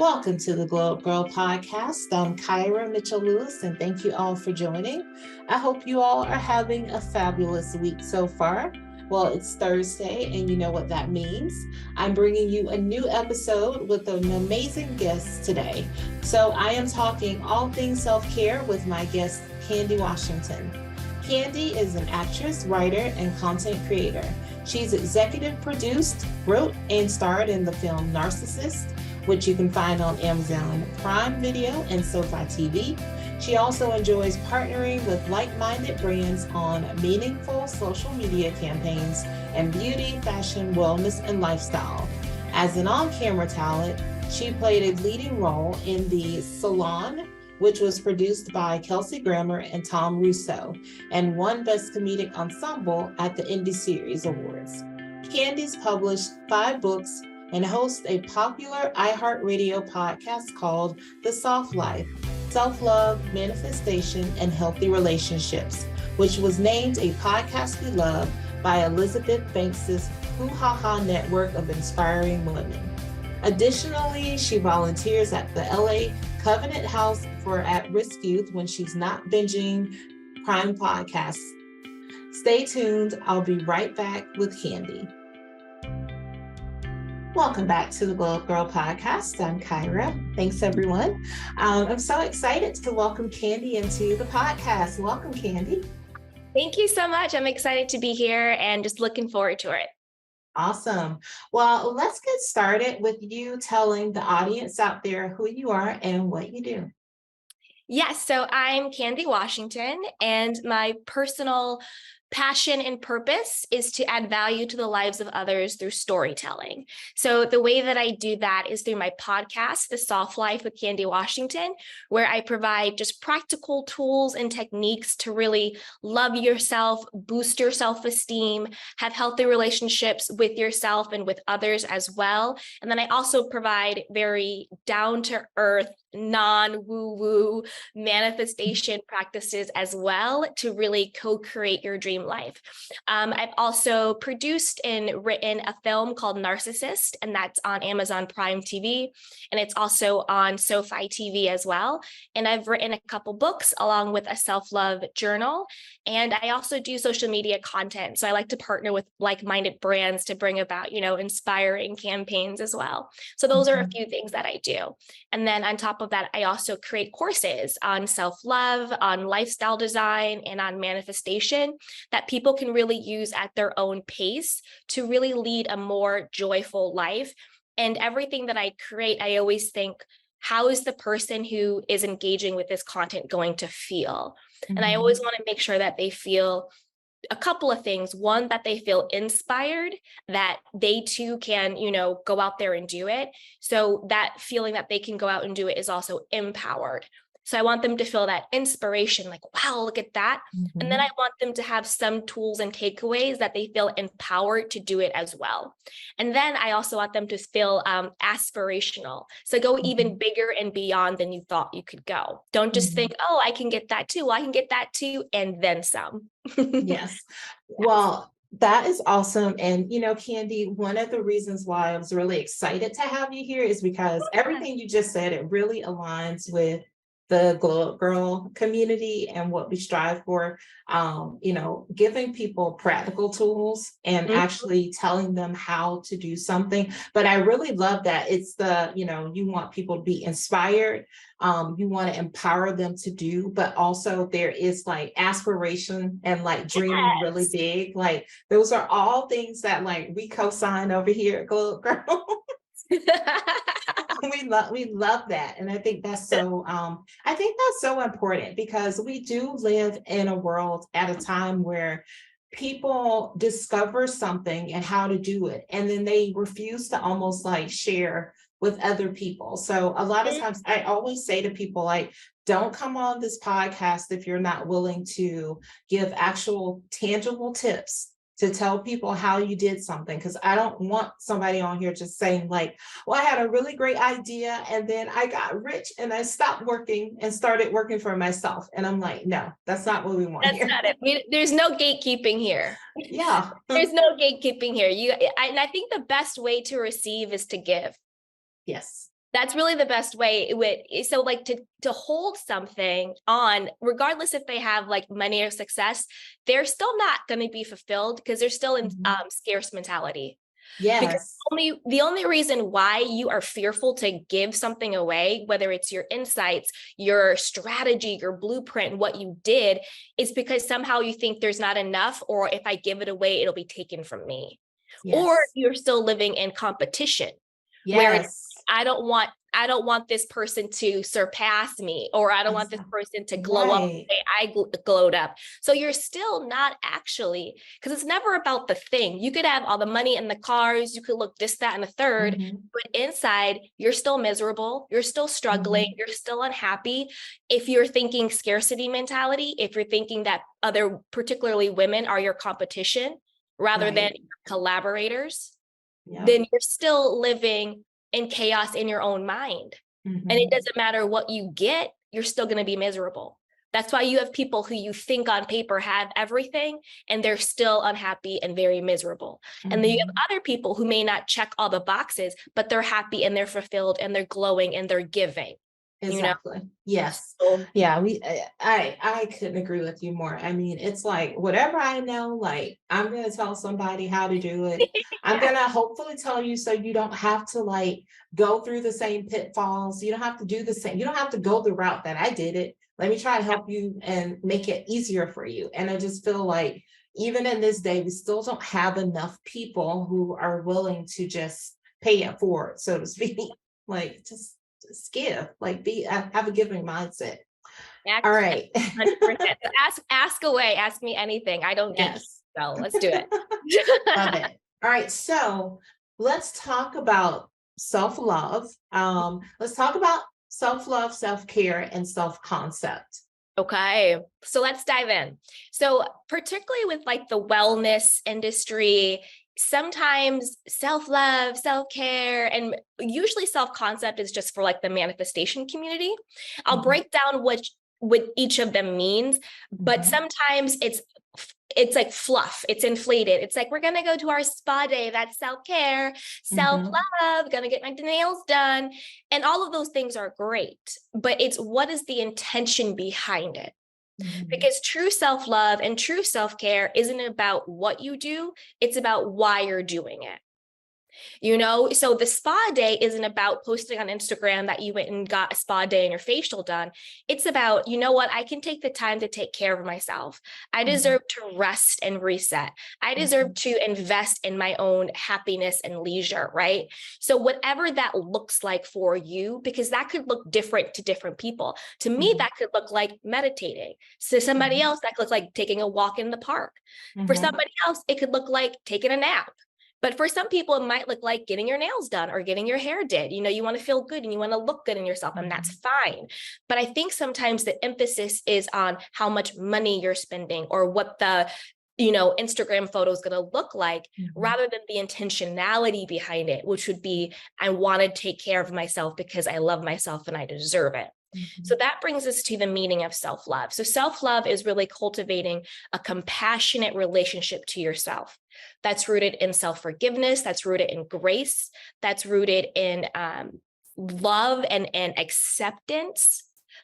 Welcome to the Gyrl podcast. I'm Kyra Mitchell-Lewis, and thank you all for joining. I hope you all are having a fabulous week so far. Well, it's Thursday, and you know what that means. I'm bringing you a new episode with an amazing guest today. So I am talking all things self-care with my guest, Candy Washington. Candy is an actress, writer, and content creator. She's executive produced, wrote, and starred in the film Narcissist, which you can find on Amazon Prime Video and SoFi TV. She also enjoys partnering with like-minded brands on meaningful social media campaigns and beauty, fashion, wellness, and lifestyle. As an on-camera talent, she played a leading role in The Salon, which was produced by Kelsey Grammer and Tom Russo, and won Best Comedic Ensemble at the Indie Series Awards. Candy's published 5 books and hosts a popular iHeartRadio podcast called The Soft Life, Self-Love, Manifestation, and Healthy Relationships, which was named a podcast we love by Elizabeth Banks' Hoo Ha Ha network of inspiring women. Additionally, she volunteers at the LA Covenant House for at-risk youth when she's not binging Prime podcasts. Stay tuned. I'll be right back with Candy. Welcome back to the Gyrl podcast. I'm Kyra. Thanks, everyone. I'm so excited to welcome Candy into the podcast. Welcome, Candy. Thank you so much. I'm excited to be here and just looking forward to it. Awesome. Well, let's get started with you telling the audience out there who you are and what you do. Yes, so I'm Candy Washington, and my personal passion and purpose is to add value to the lives of others through storytelling. So the way that I do that is through my podcast, The Soft Life with Candy Washington, where I provide just practical tools and techniques to really love yourself, boost your self-esteem, have healthy relationships with yourself and with others as well. And then I also provide very down-to-earth, non-woo-woo manifestation practices as well to really co-create your dream life. I've also produced and written a film called Narcissist, and that's on Amazon Prime TV, and it's also on SoFi TV as well. And I've written a couple books along with a self-love journal, and I also do social media content. So I like to partner with like-minded brands to bring about, inspiring campaigns as well. So those are a few things that I do. And then on top of that, I also create courses on self-love, on lifestyle design, and on manifestation that people can really use at their own pace to really lead a more joyful life. And everything that I create, I always think, how is the person who is engaging with this content going to feel? Mm-hmm. And I always want to make sure that they feel a couple of things. One, that they feel inspired, that they too can, go out there and do it. So that feeling that they can go out and do it is also empowered. So I want them to feel that inspiration, like, wow, look at that. Mm-hmm. And then I want them to have some tools and takeaways that they feel empowered to do it as well. And then I also want them to feel aspirational. So go even bigger and beyond than you thought you could go. Don't just think, oh, I can get that too. Well, I can get that too, and then some. Yes. Well, that is awesome. And, Candy, one of the reasons why I was really excited to have you here is because everything you just said, it really aligns with the Gyrl community and what we strive for, giving people practical tools and actually telling them how to do something. But I really love that it's you want people to be inspired. You want to empower them to do, but also there is like aspiration and like dreaming really big. Like those are all things that like we co-sign over here at Gyrl. we love that. And I think that's so important because we do live in a world at a time where people discover something and how to do it, and then they refuse to almost like share with other people. So a lot of times I always say to people, like, don't come on this podcast if you're not willing to give actual tangible tips to tell people how you did something. Because I don't want somebody on here just saying like, well, I had a really great idea and then I got rich and I stopped working and started working for myself. And I'm like, no, that's not what we want. That's not it. There's no gatekeeping here. Yeah. There's no gatekeeping here. And I think the best way to receive is to give. Yes. That's really the best way. So like to hold something on, regardless if they have like money or success, they're still not going to be fulfilled because they're still in scarce mentality. Because Yes. the only reason why you are fearful to give something away, whether it's your insights, your strategy, your blueprint, what you did, is because somehow you think there's not enough, or if I give it away, it'll be taken from me. Or Yes. you're still living in competition where Yes. I don't want this person to surpass me, or I don't want this Exactly. person to glow up Right. the way I glowed up. So you're still not actually, because it's never about the thing. You could have all the money and the cars, you could look this, that, and the third, but inside you're still miserable, you're still struggling, you're still unhappy. If you're thinking scarcity mentality, if you're thinking that other, particularly women, are your competition rather than Right. collaborators, Yep. then you're still living in chaos in your own mind. And it doesn't matter what you get, you're still going to be miserable. That's why you have people who you think on paper have everything and they're still unhappy and very miserable. And then you have other people who may not check all the boxes, but they're happy and they're fulfilled and they're glowing and they're giving. Exactly. Yes. So, Yeah, I couldn't agree with you more. I mean, it's like whatever I know, like I'm gonna tell somebody how to do it. I'm yeah, gonna hopefully tell you so you don't have to like go through the same pitfalls. You don't have to do the same, you don't have to go the route that I did it. Let me try to help you and make it easier for you. And I just feel like even in this day, we still don't have enough people who are willing to just pay it forward, so to speak. Like just give, like have a giving mindset. All actually, right. 100%. So ask away, ask me anything. I don't get, Yes. so let's do it. Love it. All right. So let's talk about self-love. Let's talk about self-love, self-care, and self-concept. Okay, so let's dive in. So, particularly with like the wellness industry, sometimes self love, self care, and usually self concept is just for like the manifestation community. I'll Mhm, break down what each of them means, but mhm, sometimes it's like fluff, it's inflated. It's like we're gonna go to our spa day, that's self-care, mhm, self-love, gonna get my nails done, and all of those things are great, but it's what is the intention behind it? mhm, Because true self-love and true self-care isn't about what you do, it's about why you're doing it. So the spa day isn't about posting on Instagram that you went and got a spa day and your facial done. It's about, you know what, I can take the time to take care of myself. I mhm, deserve to rest and reset. I deserve mhm, to invest in my own happiness and leisure, right? So whatever that looks like for you, because that could look different to different people. To me, mhm, that could look like meditating. So somebody mhm, else, that could look like taking a walk in the park. For mhm, somebody else, it could look like taking a nap. But for some people, it might look like getting your nails done or getting your hair did. You want to feel good and you want to look good in yourself, and that's mhm, fine. But I think sometimes the emphasis is on how much money you're spending or what the Instagram photo is going to look like, mhm, rather than the intentionality behind it, which would be, I want to take care of myself because I love myself and I deserve it. So mhm, that brings us to the meaning of self-love. So self-love is really cultivating a compassionate relationship to yourself that's rooted in self-forgiveness, that's rooted in grace, that's rooted in love and acceptance.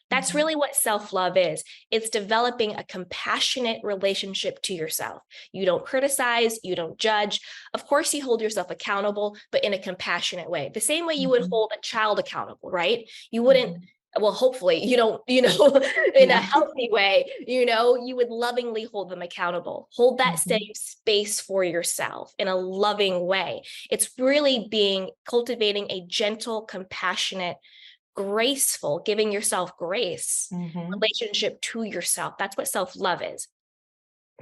That's mhm, really what self-love is. It's developing a compassionate relationship to yourself. You don't criticize, you don't judge. Of course, you hold yourself accountable, but in a compassionate way. The same way you would mhm, hold a child accountable, right? You wouldn't, mhm. well, hopefully you don't, in a Yeah. healthy way, you would lovingly hold them accountable. Hold that Mhm, same space for yourself in a loving way. It's really cultivating a gentle, compassionate, graceful, giving yourself grace mhm, relationship to yourself. That's what self-love is.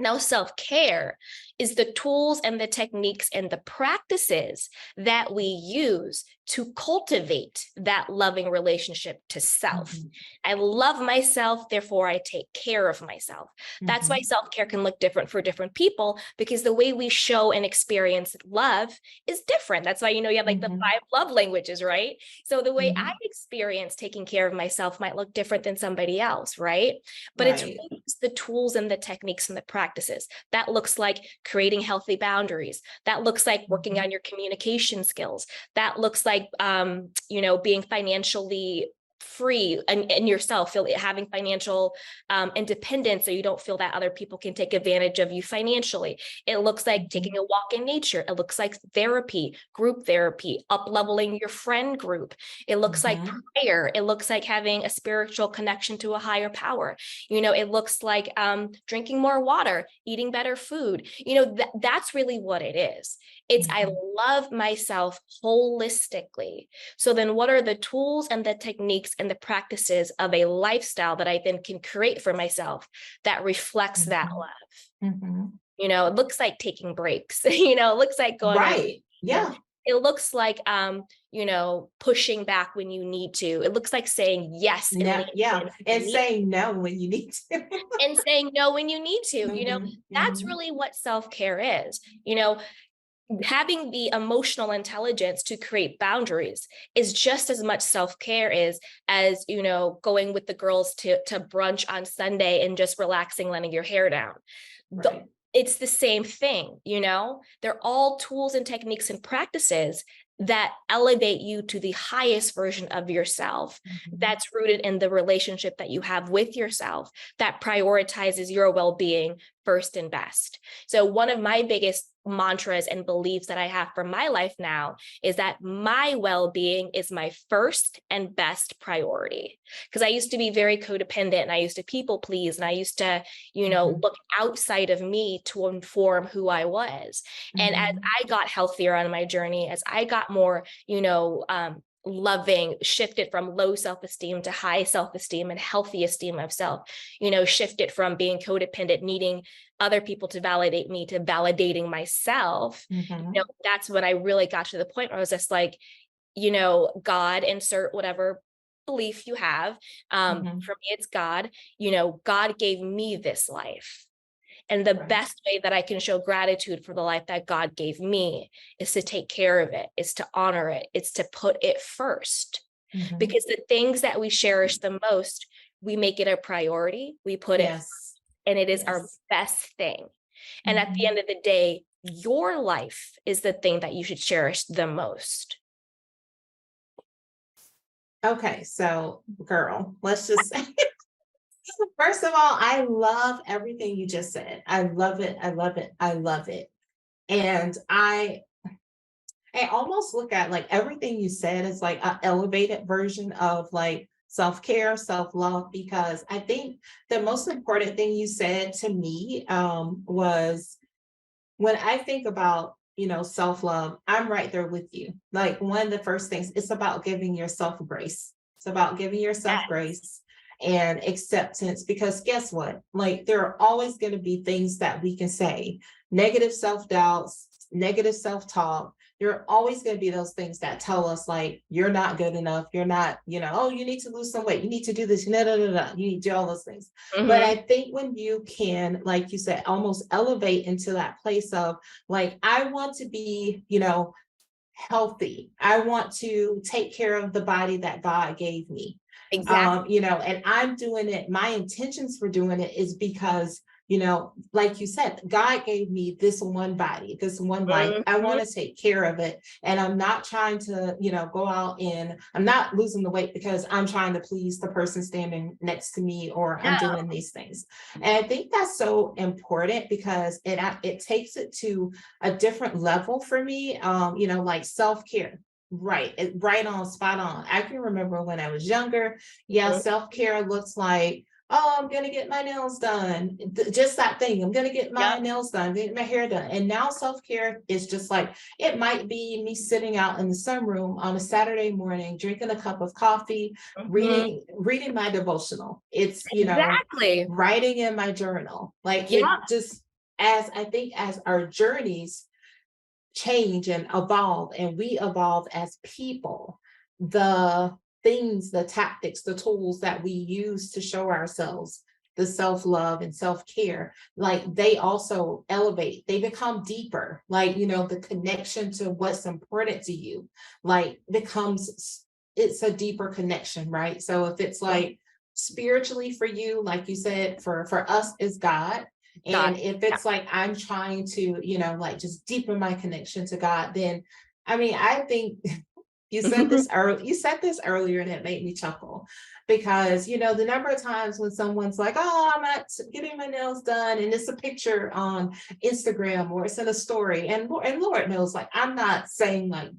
Now, self-care is the tools and the techniques and the practices that we use to cultivate that loving relationship to self. mhm, I love myself, therefore I take care of myself. That's why mhm, self-care can look different for different people, because the way we show and experience love is different. That's why, you have like the mhm, 5 love languages, right? So the way I mhm. experience taking care of myself might look different than somebody else, right? But it's Right. really the tools and the techniques and the practices practices. That looks like creating healthy boundaries. That looks like working on your communication skills. That looks like, being financially free and yourself, having financial independence, so you don't feel that other people can take advantage of you financially. It looks like taking a walk in nature. It looks like therapy, group therapy, up leveling your friend group. It looks like prayer. It looks like having a spiritual connection to a higher power. It looks like drinking more water, eating better food. That's really what it is. It's I love myself holistically. So then what are the tools and the techniques and the practices of a lifestyle that I then can create for myself that reflects that love? It looks like taking breaks. It looks like going on. Yeah. It looks like, pushing back when you need to. It looks like saying yes. And saying no when you need to. And saying no when you need to. That's really what self-care is. Having the emotional intelligence to create boundaries is just as much self-care as going with the girls to brunch on Sunday and just relaxing, letting your hair down. Right. It's the same thing. They're all tools and techniques and practices that elevate you to the highest version of yourself, that's rooted in the relationship that you have with yourself, that prioritizes your well-being first and best. So one of my biggest mantras and beliefs that I have for my life now is that my well-being is my first and best priority. Because I used to be very codependent, and I used to people please, and I used to, look outside of me to inform who I was. And as I got healthier on my journey, as I got more, loving, shifted from low self-esteem to high self-esteem and healthy esteem of self, shifted from being codependent, needing other people to validate me, to validating myself. That's when I really got to the point where I was just like, God, insert whatever belief you have. For me, it's God. God gave me this life. And the best way that I can show gratitude for the life that God gave me is to take care of it, is to honor it, it's to put it first. Because the things that we cherish the most, we make it a priority, we put it first, and it is our best thing. And at the end of the day, your life is the thing that you should cherish the most. Okay, so girl, let's just say, first of all, I love everything you just said. I love it. I love it. I love it. And I almost look at like everything you said is like an elevated version of like self-care, self-love, because I think the most important thing you said to me was, when I think about, self-love, I'm right there with you. Like, one of the first things, it's about giving yourself grace. It's about giving yourself grace and acceptance, because guess what? Like, there are always going to be things that we can say, negative self-doubts, negative self-talk. There are always going to be those things that tell us like, you're not good enough. You're not, oh, you need to lose some weight. You need to do this. No. You need to do all those things. But I think when you can, like you said, almost elevate into that place of like, I want to be, healthy. I want to take care of the body that God gave me. Exactly. And I'm doing it. My intentions for doing it is because, like you said, God gave me this one body, this one life. I want to take care of it. And I'm not trying to, go out and I'm not losing the weight because I'm trying to please the person standing next to me, or I'm doing these things. And I think that's so important because it takes it to a different level for me, like self-care. Right. Right on, spot on. I can remember when I was younger. Yeah, self-care looks like, oh, I'm going to get my nails done. Just that thing. I'm going to get my nails done, get my hair done. And now self-care is just like, it might be me sitting out in the sunroom on a Saturday morning, drinking a cup of coffee, reading my devotional. It's, writing in my journal. Like, it just, as I think, as our journeys change and evolve, and we evolve as people, the things, the tactics, the tools that we use to show ourselves the self-love and self-care, like, they also elevate, they become deeper. Like, the connection to what's important to you, like, it's a deeper connection, right? So if it's like spiritually for you, like you said, for us is God, God. And if it's like I'm trying to, like just deepen my connection to God, then I mean, I think you said this earlier and it made me chuckle because the number of times when someone's like, oh, I'm not getting my nails done, and it's a picture on Instagram or it's in a story, and Lord knows, like, I'm not saying like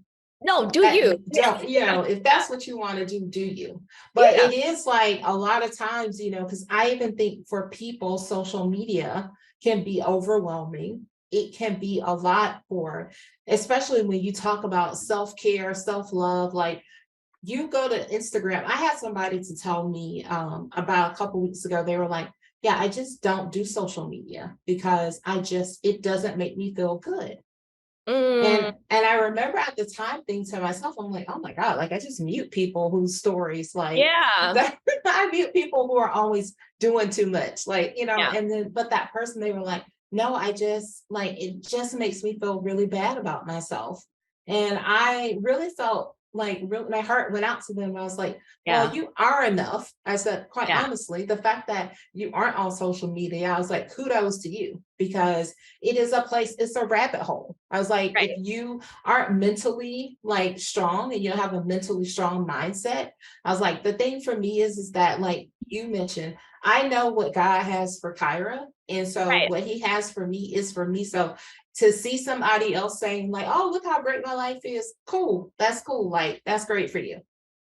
No, do you? don't, if that's what you want to do you. But Yeah. it is like a lot of times, because I even think for people, social media can be overwhelming. It can be a lot for, especially when you talk about self-care, self-love. Like, you go to Instagram. I had somebody to tell me about a couple weeks ago, they were like, yeah, I just don't do social media because it doesn't make me feel good. Mm, And I remember at the time thinking to myself, I'm like, oh my God, like I just mute people whose stories like yeah. that. I mute people who are always doing too much. Like, Yeah. and then but that person, they were like, no, I just like it just makes me feel really bad about myself. And I really felt like my heart went out to them. I was like, well, Yeah. you are enough. I said, quite Yeah. honestly, the fact that you aren't on social media, I was like, kudos to you, because it is a place, it's a rabbit hole. I was like, if Right. you aren't mentally like strong and you don't have a mentally strong mindset, I was like, the thing for me is that, like you mentioned, I know what God has for Kyra. And so Right. what he has for me is for me. So to see somebody else saying like, oh, look how great my life is, cool. That's cool. Like, that's great for you.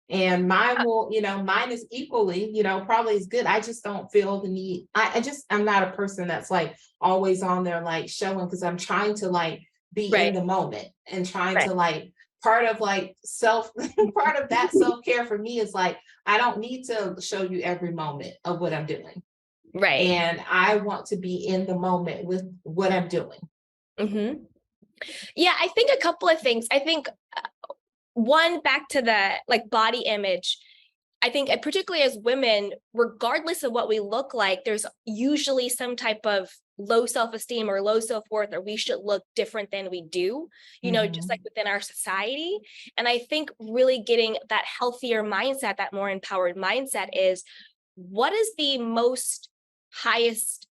And mine is equally, probably as good. I just don't feel the need. I'm not a person that's like always on there, like showing, because I'm trying to like be in Right. the moment and trying Right. to like part of like part of that self-care for me is like, I don't need to show you every moment of what I'm doing. Right. And I want to be in the moment with what I'm doing. Mm-hmm. Yeah, I think a couple of things. I think one, back to the like body image. I think particularly as women, regardless of what we look like, there's usually some type of low self-esteem or low self-worth, or we should look different than we do, just like Mhm. within our society. And I think really getting that healthier mindset, that more empowered mindset is, what is the most highest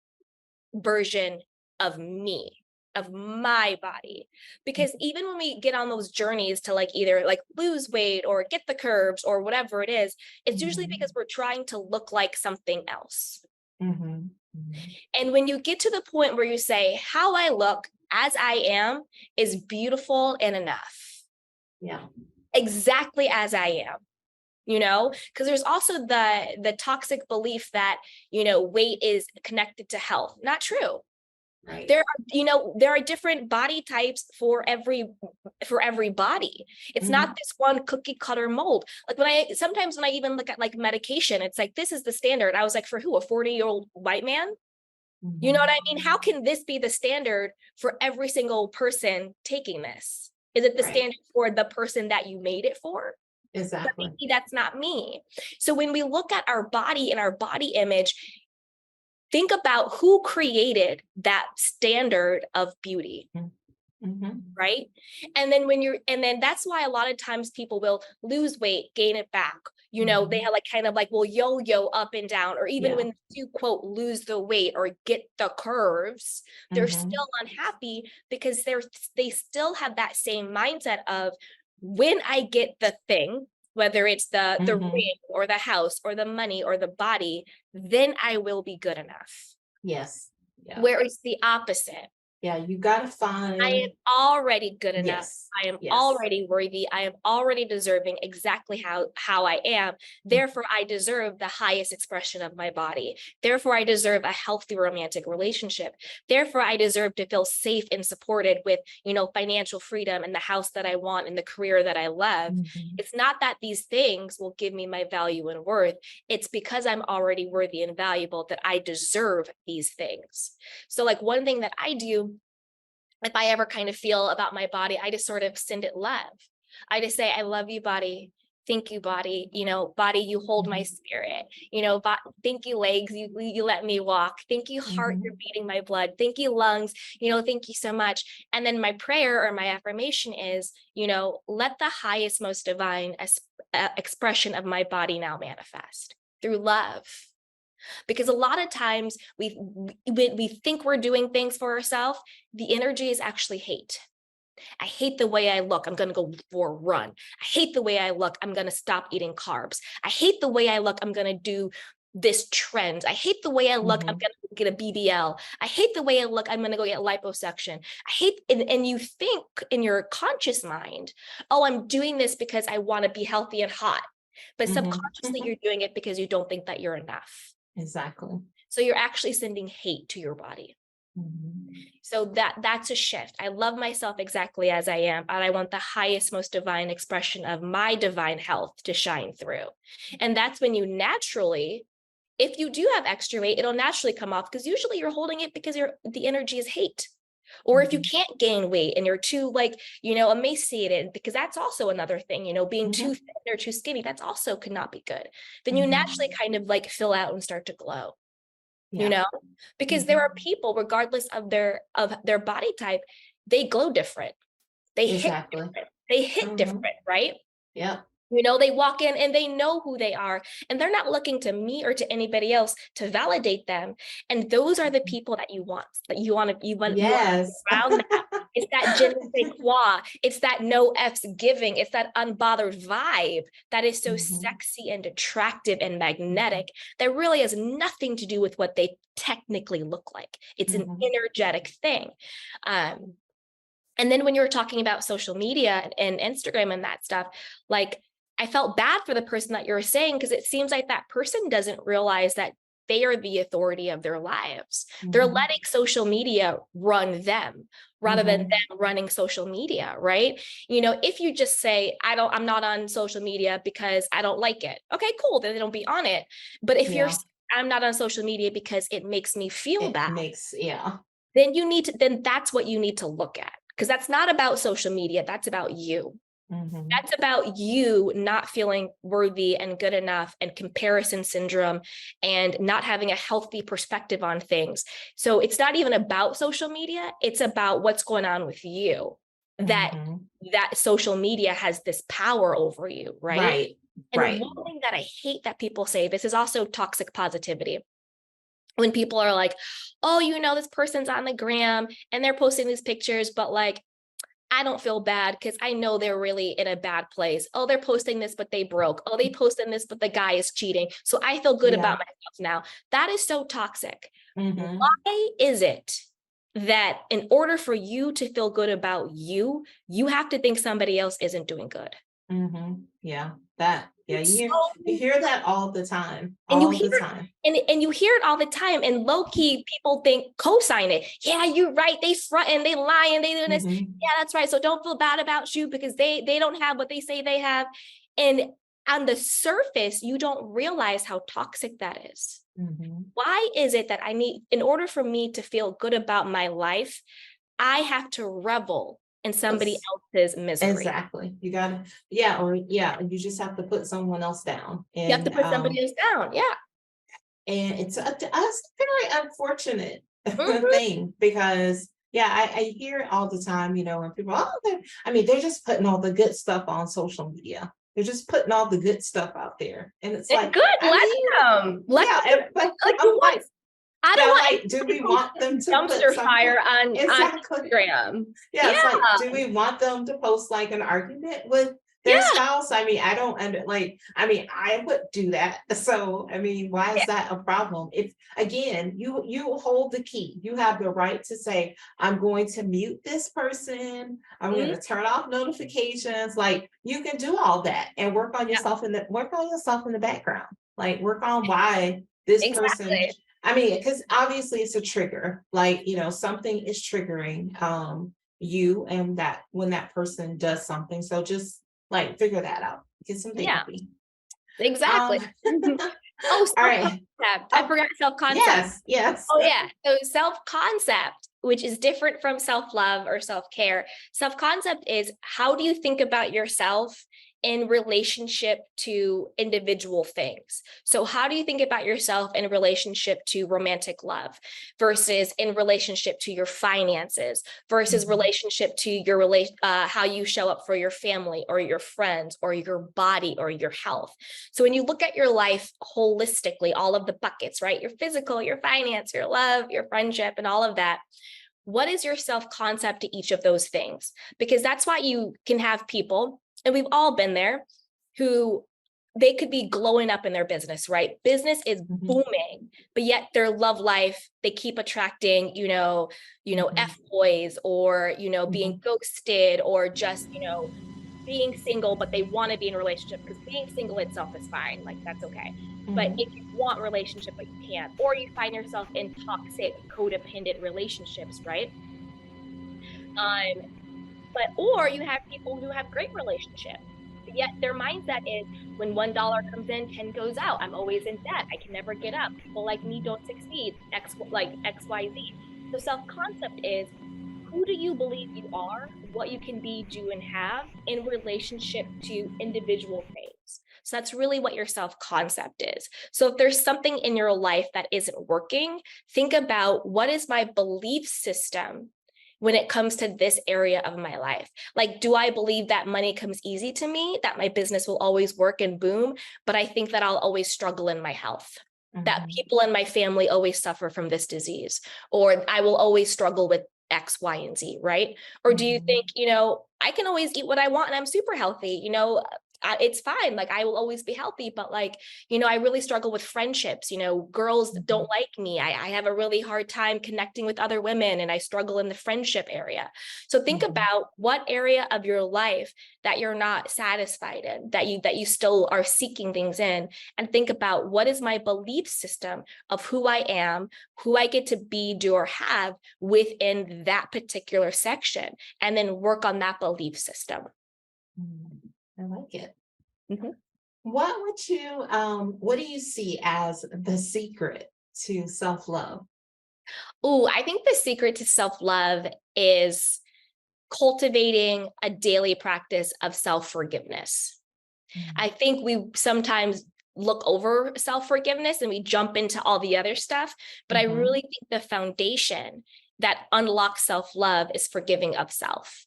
version of me, of my body? Because even when we get on those journeys to like either like lose weight or get the curves or whatever it is, it's usually because Mhm. we're trying to look like something else. Mhm. Mhm. And when you get to the point where you say, how I look as I am is beautiful and enough, Yeah. exactly as I am, because there's also the toxic belief that weight is connected to health. Not true. Right. There are different body types for every body. It's not Mhm. this one cookie cutter mold. Like when I even look at like medication, it's like, this is the standard. I was like, for who? A 40-year-old white man? You know what Mhm. I mean? How can this be the standard for every single person taking this? Is it the Right. standard for the person that you made it for? But Exactly. maybe that's not me. So when we look at our body and our body image, think about who created that standard of beauty. Mhm. Right. And then that's why a lot of times people will lose weight, gain it back. They Mhm. have like kind of like will yo-yo up and down, or even Yeah. when you quote lose the weight or get the curves, they're Mhm. still unhappy because they still have that same mindset of, when I get the thing, whether it's the Mhm. ring or the house or the money or the body, then I will be good enough. Yes. Yeah. Where it's the opposite. Yeah. You gotta I am find. already good enough. Yes. I am Yes. already worthy. I am already deserving exactly how I am. Therefore, I deserve the highest expression of my body. Therefore, I deserve a healthy romantic relationship. Therefore, I deserve to feel safe and supported with, financial freedom and the house that I want and the career that I love. Mhm. It's not that these things will give me my value and worth. It's because I'm already worthy and valuable that I deserve these things. So like one thing that I do, if I ever kind of feel about my body, I just sort of send it love. I just say, I love you, body. Thank you, body. Body, you hold my Mhm. spirit. Thank you, legs. You let me walk. Thank you, heart. You're Mhm. beating my blood. Thank you, lungs. Thank you so much. And then my prayer or my affirmation is, let the highest, most divine expression of my body now manifest through love. Because a lot of times we think we're doing things for ourselves, the energy is actually hate. I hate the way I look. I'm going to go for a run. I hate the way I look. I'm going to stop eating carbs. I hate the way I look. I'm going to do this trend. I hate the way I look. I'm going to get a BBL. I hate the way I look. I'm going to go get liposuction. I hate, and you think in your conscious mind, oh, I'm doing this because I want to be healthy and hot. But subconsciously, you're doing it because you don't think that you're enough. Exactly. So you're actually sending hate to your body. So that's a shift. I love myself exactly as I am, and I want the highest, most divine expression of my divine health to shine through. And that's when you naturally, if you do have extra weight, it'll naturally come off, because usually you're holding it because the energy is hate. Or if you can't gain weight and you're too emaciated, because that's also another thing, being too thin or too skinny, that's also could not be good. Then you naturally kind of like fill out and start to glow. Because there are people, regardless of their body type, they glow different. They hit different. They hit different, right? Yeah. They walk in and they know who they are, and they're not looking to me or to anybody else to validate them. And those are the people that you want Yes. around them. It's that je ne sais quoi. It's that no F's giving. It's that unbothered vibe that is so sexy and attractive and magnetic that really has nothing to do with what they technically look like. It's an energetic thing. And then when you were talking about social media and Instagram and that stuff, like, I felt bad for the person that you're saying, because it seems like that person doesn't realize that they are the authority of their lives. They're letting social media run them rather than them running social media, right? If you just say, I'm not on social media because I don't like it. Okay, cool. Then don't be on it. But if you're, I'm not on social media because it makes me feel bad. Then that's what you need to look at. Because that's not about social media. That's about you. That's about you not feeling worthy and good enough, and comparison syndrome, and not having a healthy perspective on things. So it's not even about social media. It's about what's going on with you, that social media has this power over you, right? And one thing that I hate that people say, this is also toxic positivity. When people are like, oh, this person's on the gram and they're posting these pictures, but like, I don't feel bad because I know they're really in a bad place. Oh, they're posting this, but they broke. Oh, they posting this, but the guy is cheating. So I feel good about myself now. That is so toxic. Why is it that in order for you to feel good about you, you have to think somebody else isn't doing good? You hear that all the time. And you hear it all the time. And low-key, people think, co-sign it. Yeah, you're right. They front and they lie and they do this. Yeah, that's right. So don't feel bad about you because they don't have what they say they have. And on the surface, you don't realize how toxic that is. Why is it that in order for me to feel good about my life, I have to revel in somebody else's misery? Exactly. You gotta, you just have to put someone else down. And you have to put somebody else down. Yeah. And it's a very unfortunate thing, because I hear it all the time, when people, they're just putting all the good stuff on social media. They're just putting all the good stuff out there. And it's like, good. Let them. I don't want. Do we want them to dumpster fire on Instagram? It's like, do we want them to post like an argument with their spouse? I don't I would do that. So why is that a problem? If again, you hold the key. You have the right to say, I'm going to mute this person. I'm going to turn off notifications. Like, you can do all that and work on yourself in the background. Like, work on why this person. Because obviously it's a trigger, like, something is triggering you, and that when that person does something. So just like figure that out. Get some therapy. Exactly. All right. I forgot self-concept. Yes. Oh yeah. So self-concept, which is different from self-love or self-care. Self-concept is, how do you think about yourself in relationship to individual things. So how do you think about yourself in relationship to romantic love versus in relationship to your finances versus relationship to your how you show up for your family or your friends or your body or your health? So when you look at your life holistically, all of the buckets, right? Your physical, your finance, your love, your friendship, and all of that. What is your self-concept to each of those things? Because that's why you can have people, and we've all been there, who they could be glowing up in their business, right? Business is booming, but yet their love life, they keep attracting, F-boys or, being ghosted or just, being single, but they want to be in a relationship because being single itself is fine. Like, that's okay. But if you want relationship, but you can't, or you find yourself in toxic, codependent relationships, right? Or you have people who have great relationships, yet their mindset is when $1 comes in, 10 goes out. I'm always in debt. I can never get up. People like me don't succeed. XYZ. The self-concept is, who do you believe you are, what you can be, do, and have in relationship to individual things? So that's really what your self-concept is. So if there's something in your life that isn't working, think about, what is my belief system when it comes to this area of my life? Like, do I believe that money comes easy to me, that my business will always work and boom, but I think that I'll always struggle in my health? That people in my family always suffer from this disease, or I will always struggle with X, Y, and Z, right? Or do you think, I can always eat what I want and I'm super healthy, it's fine. Like, I will always be healthy, but I really struggle with friendships. Girls don't like me. I have a really hard time connecting with other women, and I struggle in the friendship area. So think about what area of your life that you're not satisfied in, that you still are seeking things in, and think about, what is my belief system of who I am, who I get to be, do, or have within that particular section, and then work on that belief system. I like it. What do you see as the secret to self-love? I think the secret to self-love is cultivating a daily practice of self-forgiveness. I think we sometimes look over self-forgiveness and we jump into all the other stuff, but I really think the foundation that unlocks self-love is forgiving of self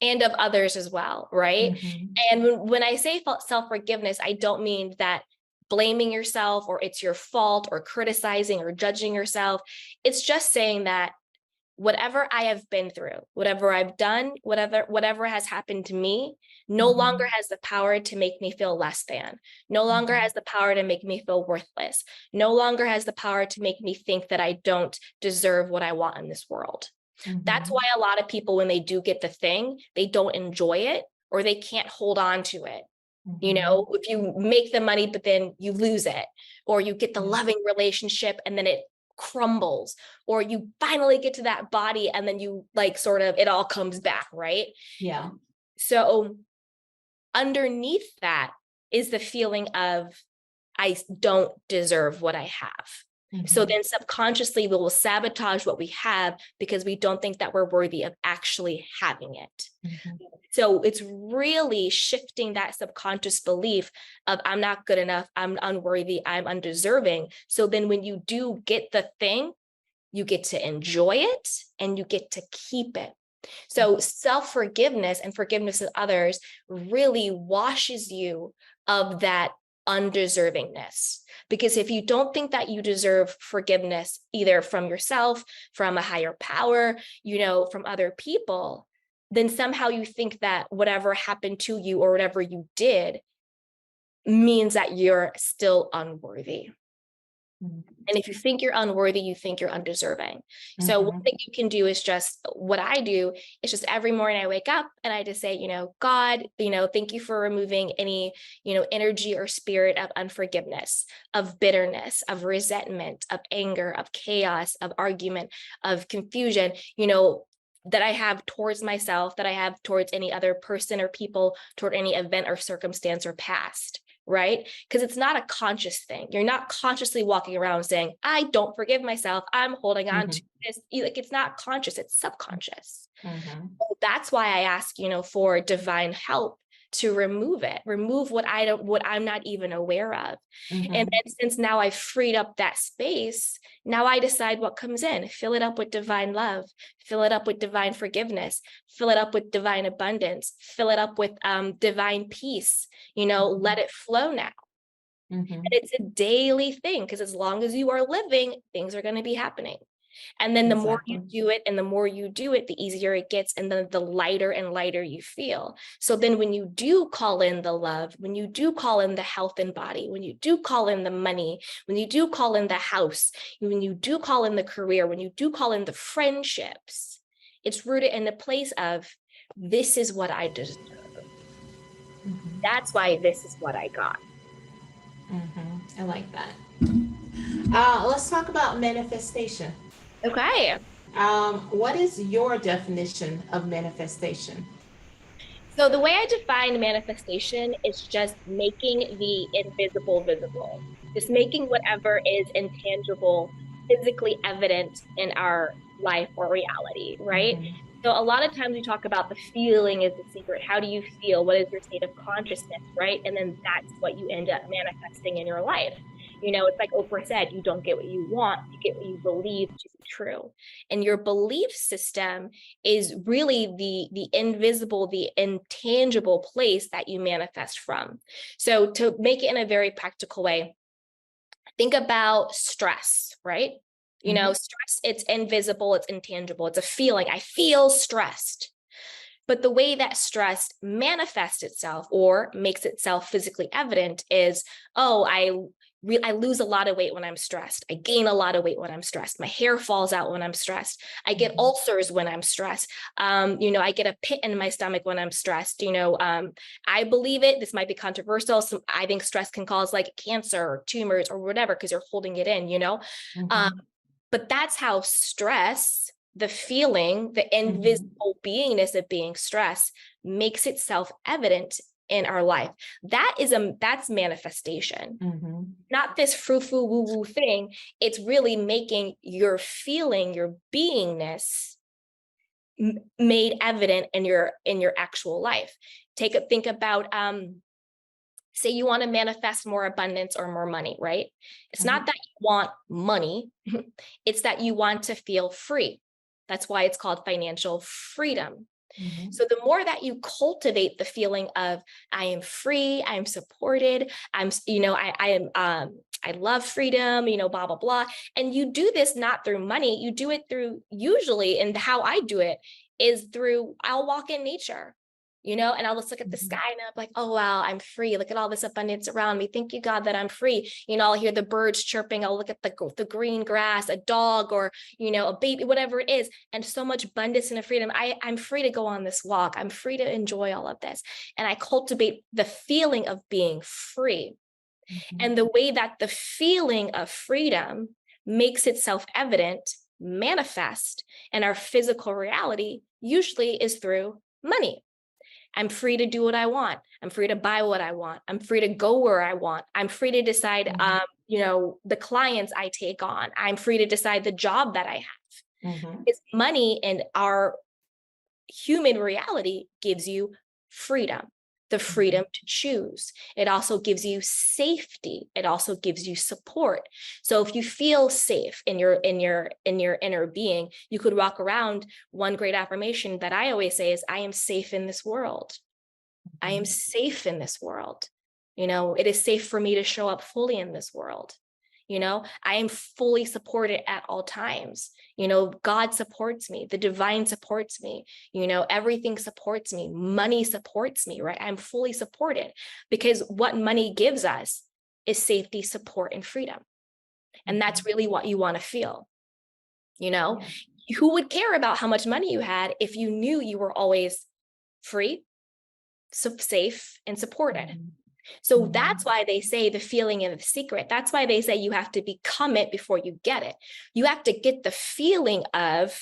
and of others as well, right? And when I say self-forgiveness, I don't mean that blaming yourself or it's your fault or criticizing or judging yourself. It's just saying that whatever I have been through, whatever I've done, whatever has happened to me, no longer has the power to make me feel less than, no longer has the power to make me feel worthless, no longer has the power to make me think that I don't deserve what I want in this world. That's why a lot of people, when they do get the thing, they don't enjoy it, or they can't hold on to it. If you make the money, but then you lose it, or you get the loving relationship and then it crumbles, or you finally get to that body and then you it all comes back, right? Yeah. So underneath that is the feeling of, I don't deserve what I have. So then subconsciously we will sabotage what we have because we don't think that we're worthy of actually having it. So it's really shifting that subconscious belief of, I'm not good enough, I'm unworthy, I'm undeserving. So then when you do get the thing, you get to enjoy it and you get to keep it. So self-forgiveness and forgiveness of others really washes you of that undeservingness. Because if you don't think that you deserve forgiveness, either from yourself, from a higher power, from other people, then somehow you think that whatever happened to you or whatever you did means that you're still unworthy. And if you think you're unworthy, you think you're undeserving. So one thing you can do is just, what I do is just every morning I wake up and I just say, God, thank you for removing any, energy or spirit of unforgiveness, of bitterness, of resentment, of anger, of chaos, of argument, of confusion, that I have towards myself, that I have towards any other person or people, toward any event or circumstance or past. Right? Because it's not a conscious thing. You're not consciously walking around saying, I don't forgive myself, I'm holding on to this. It's not conscious, it's subconscious. That's why I ask, for divine help to remove what I'm not even aware of. Mm-hmm. And then since now I've freed up that space, now I decide what comes in. Fill it up with divine love, fill it up with divine forgiveness, fill it up with divine abundance, fill it up with divine peace, let it flow now. Mm-hmm. And it's a daily thing, because as long as you are living, things are going to be happening. And then the more you do it and the more you do it, the easier it gets. And then the lighter and lighter you feel. So then when you do call in the love, when you do call in the health and body, when you do call in the money, when you do call in the house, when you do call in the career, when you do call in the friendships, it's rooted in the place of, this is what I deserve. Mm-hmm. That's why this is what I got. Mm-hmm. I like that. Let's talk about manifestation. Okay. What is your definition of manifestation? So the way I define manifestation is just making the invisible visible, just making whatever is intangible physically evident in our life or reality, right? Mm-hmm. So a lot of times we talk about the feeling is the secret. How do you feel? What is your state of consciousness, right? And then that's what you end up manifesting in your life. It's like Oprah said, you don't get what you want, you get what you believe to be true. And your belief system is really the invisible, the intangible place that you manifest from. So to make it in a very practical way, think about stress, right? Stress, it's invisible, it's intangible, it's a feeling. I feel stressed. But the way that stress manifests itself or makes itself physically evident is, oh, I lose a lot of weight when I'm stressed. I gain a lot of weight when I'm stressed. My hair falls out when I'm stressed. I get ulcers when I'm stressed. I get a pit in my stomach when I'm stressed. I believe it. This might be controversial. I think stress can cause like cancer or tumors or whatever, because you're holding it in, but that's how stress, the feeling, the invisible beingness of being stressed, makes itself evident in our life. That's manifestation. Mm-hmm. Not this frou-frou woo-woo thing. It's really making your feeling, your beingness made evident in your actual life. Think about say you want to manifest more abundance or more money, right? It's not that you want money, it's that you want to feel free. That's why it's called financial freedom. Mm-hmm. So the more that you cultivate the feeling of, I am free, I'm supported, I love freedom, blah, blah, blah. And you do this not through money, you do it through, usually, and how I do it is through, I'll walk in nature. And I'll just look at the sky and I'm like, oh, wow, I'm free. Look at all this abundance around me. Thank you, God, that I'm free. I'll hear the birds chirping. I'll look at the green grass, a dog or, a baby, whatever it is. And so much abundance and freedom. I'm free to go on this walk. I'm free to enjoy all of this. And I cultivate the feeling of being free. And the way that the feeling of freedom makes itself evident, manifest in our physical reality, usually is through money. I'm free to do what I want. I'm free to buy what I want. I'm free to go where I want. I'm free to decide, the clients I take on. I'm free to decide the job that I have. It's money in our human reality gives you freedom, the freedom to choose. It also gives you safety. It also gives you support. So if you feel safe in your inner being, you could walk around. One great affirmation that I always say is, I am safe in this world. I am safe in this world. It is safe for me to show up fully in this world. I am fully supported at all times. God supports me. The divine supports me. Everything supports me. Money supports me, right? I'm fully supported, because what money gives us is safety, support, and freedom. And that's really what you want to feel. Who would care about how much money you had if you knew you were always free, safe, and supported? So that's why they say the feeling and the secret. That's why they say you have to become it before you get it. You have to get the feeling of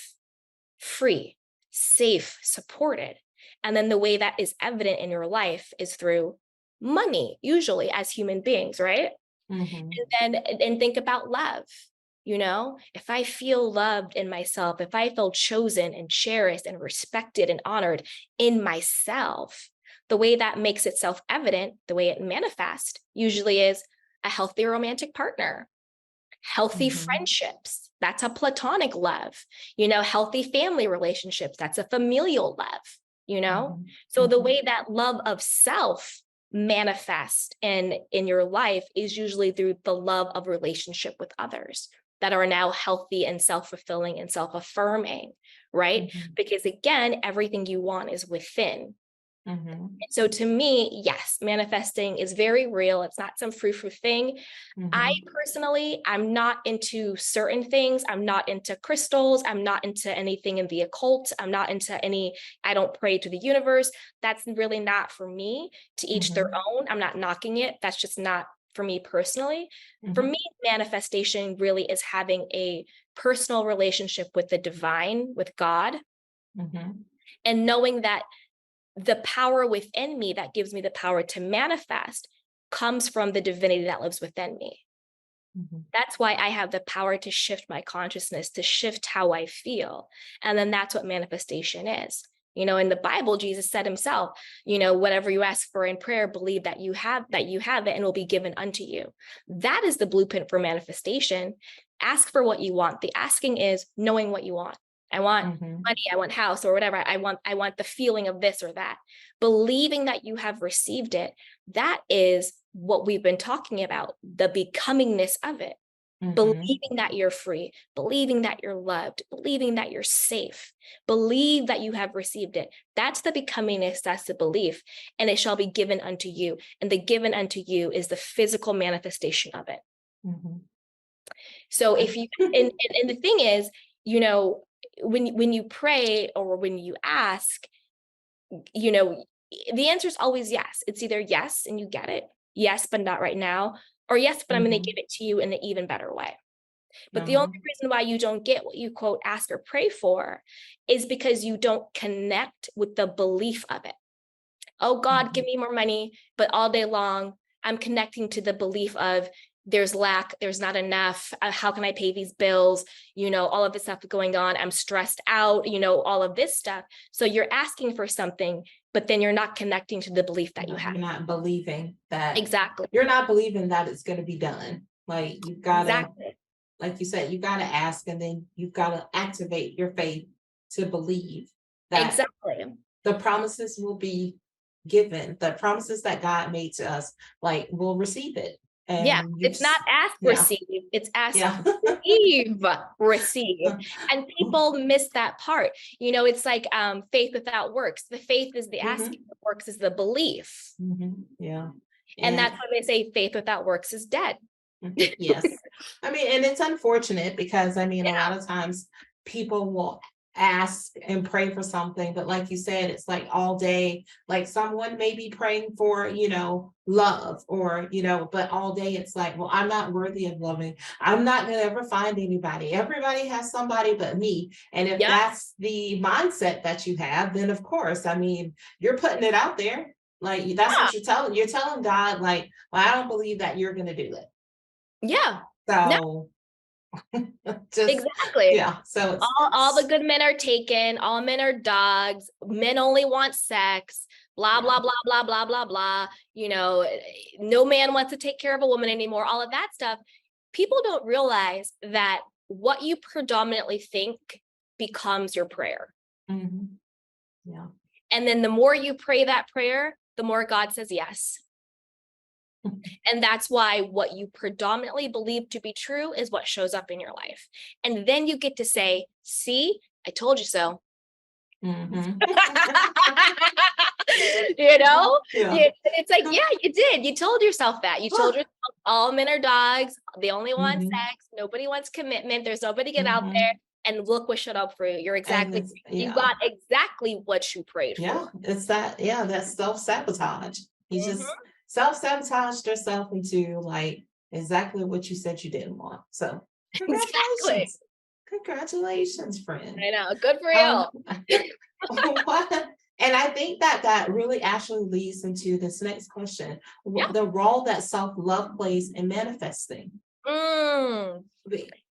free, safe, supported. And then the way that is evident in your life is through money, usually as human beings, right? And think about love. If I feel loved in myself, if I feel chosen and cherished and respected and honored in myself, the way that makes itself evident, the way it manifests, usually is a healthy romantic partner, healthy friendships. That's a platonic love, healthy family relationships. That's a familial love, So the way that love of self manifests in your life is usually through the love of relationship with others that are now healthy and self-fulfilling and self-affirming, right? Because again, everything you want is within. So to me, yes, manifesting is very real. It's not some frou-frou thing. I personally, I'm not into certain things. I'm not into crystals. I'm not into anything in the occult. I'm not into I don't pray to the universe. That's really not for me. To each their own. I'm not knocking it. That's just not for me personally. For me, manifestation really is having a personal relationship with the divine, with God, and knowing that the power within me that gives me the power to manifest comes from the divinity that lives within me. That's why I have the power to shift my consciousness, to shift how I feel. And then that's what manifestation is. In the Bible, Jesus said himself, whatever you ask for in prayer, believe that you have it and will be given unto you. That is the blueprint for manifestation. Ask for what you want. The asking is knowing what you want. I want money, I want house or whatever. I want the feeling of this or that. Believing that you have received it. That is what we've been talking about, the becomingness of it. Believing that you're free, believing that you're loved, believing that you're safe, believe that you have received it. That's the becomingness, that's the belief, and it shall be given unto you. And the given unto you is the physical manifestation of it. So if you, and the thing is, when you pray or when you ask, the answer is always yes. It's either yes and you get it, yes, but not right now, or yes, but I'm going to give it to you in an even better way. But the only reason why you don't get what you quote ask or pray for is because you don't connect with the belief of it. Oh God, give me more money, but all day long I'm connecting to the belief of there's lack, there's not enough. How can I pay these bills? All of this stuff going on. I'm stressed out, all of this stuff. So you're asking for something, but then you're not connecting to the belief that you have. You're not believing that. Exactly. You're not believing that it's going to be done. Like you've got to, like you said, you've got to ask, and then you've got to activate your faith to believe that the promises will be given. The promises that God made to us, like we'll receive it. And it's not ask, receive, it's ask, receive, receive. And people miss that part. It's like faith without works. The faith is the asking, the works is the belief. And that's why they say faith without works is dead. Yes. And it's unfortunate because a lot of times people will ask and pray for something, but like you said, it's like all day, like someone may be praying for love or but all day it's like, well, I'm not worthy of loving, I'm not gonna ever find anybody, everybody has somebody but me. And if that's the mindset that you have, then of course you're putting it out there, like that's what you're telling God, like, well, I don't believe that you're gonna do it. So exactly. So all the good men are taken, all men are dogs, men only want sex, blah blah blah blah blah blah blah. No man wants to take care of a woman anymore, all of that stuff. People don't realize that what you predominantly think becomes your prayer. And then the more you pray that prayer, the more God says yes. And that's why what you predominantly believe to be true is what shows up in your life. And then you get to say, see, I told you so. It's like, you did. You told yourself that. You told yourself all men are dogs. They only want sex. Nobody wants commitment. There's nobody get out there. And look what showed up for you. You got exactly what you prayed for. It's that, that's self-sabotage. You just self-sabotaged yourself into like exactly what you said you didn't want. So congratulations. Congratulations, friend. I know. Good for you. And I think that really actually leads into this next question. The role that self-love plays in manifesting.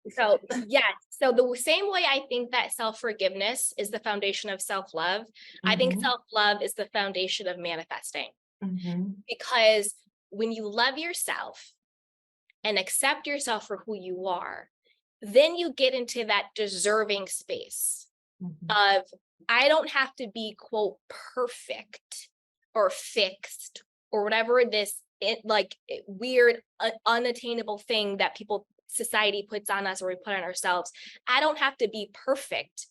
So yes, so the same way I think that self-forgiveness is the foundation of self-love, I think Mm-hmm. self-love is the foundation of manifesting. Mm-hmm. Because when you love yourself and accept yourself for who you are, then you get into that deserving space Mm-hmm. of, I don't have to be, quote, perfect or fixed or whatever this weird unattainable thing that society puts on us or we put on ourselves. I don't have to be perfect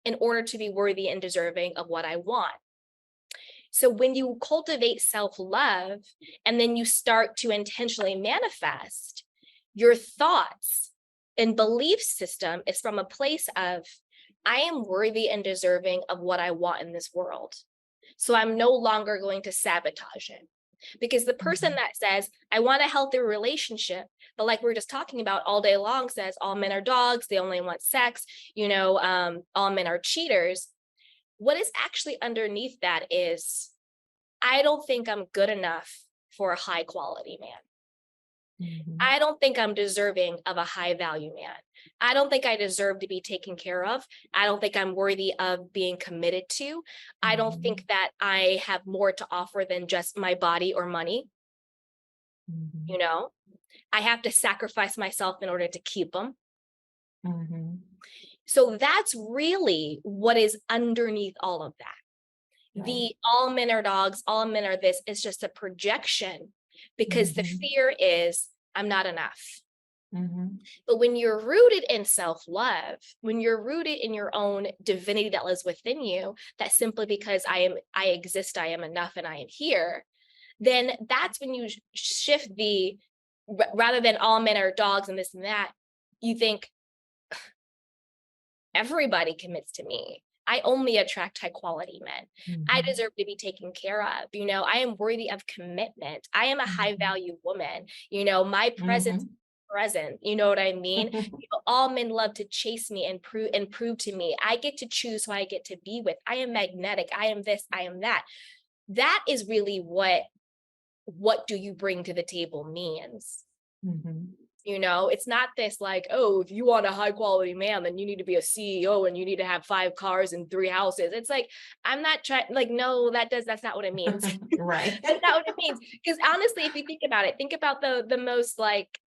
in order to be worthy and deserving of what I want. So when you cultivate self-love and then you start to intentionally manifest, your thoughts and belief system is from a place of, I am worthy and deserving of what I want in this world. So I'm no longer going to sabotage it. Because the person that says, I want a healthy relationship, but like we were just talking about all day long, says all men are dogs, they only want sex, all men are cheaters. What is actually underneath that is, I don't think I'm good enough for a high quality man. Mm-hmm. I don't think I'm deserving of a high value man. I don't think I deserve to be taken care of. I don't think I'm worthy of being committed to. I don't Mm-hmm. think that I have more to offer than just my body or money. Mm-hmm. You know, I have to sacrifice myself in order to keep them. Mm-hmm. So that's really what is underneath all of that. Right. The all men are dogs, all men are this is just a projection because the Mm-hmm. fear is, I'm not enough. Mm-hmm. But when you're rooted in self-love, when you're rooted in your own divinity that lives within you, that simply because I exist, I am enough, and I am here, then that's when you shift rather than all men are dogs and this and that, you think, everybody commits to me. I only attract high quality men. I Mm-hmm. deserve to be taken care of. I am worthy of commitment. I am a high Mm-hmm. value woman. My presence Mm-hmm. present. You know what I mean? All men love to chase me and prove to me. I get to choose who I get to be with. I am magnetic. I am this, I am that. That is really what do you bring to the table means. Mm-hmm. It's not this like, oh, if you want a high quality man, then you need to be a CEO and you need to have 5 cars and 3 houses. It's like, I'm not trying, like, no, that's not what it means. Right. That's not what it means. Because honestly, if you think about it, think about the most like,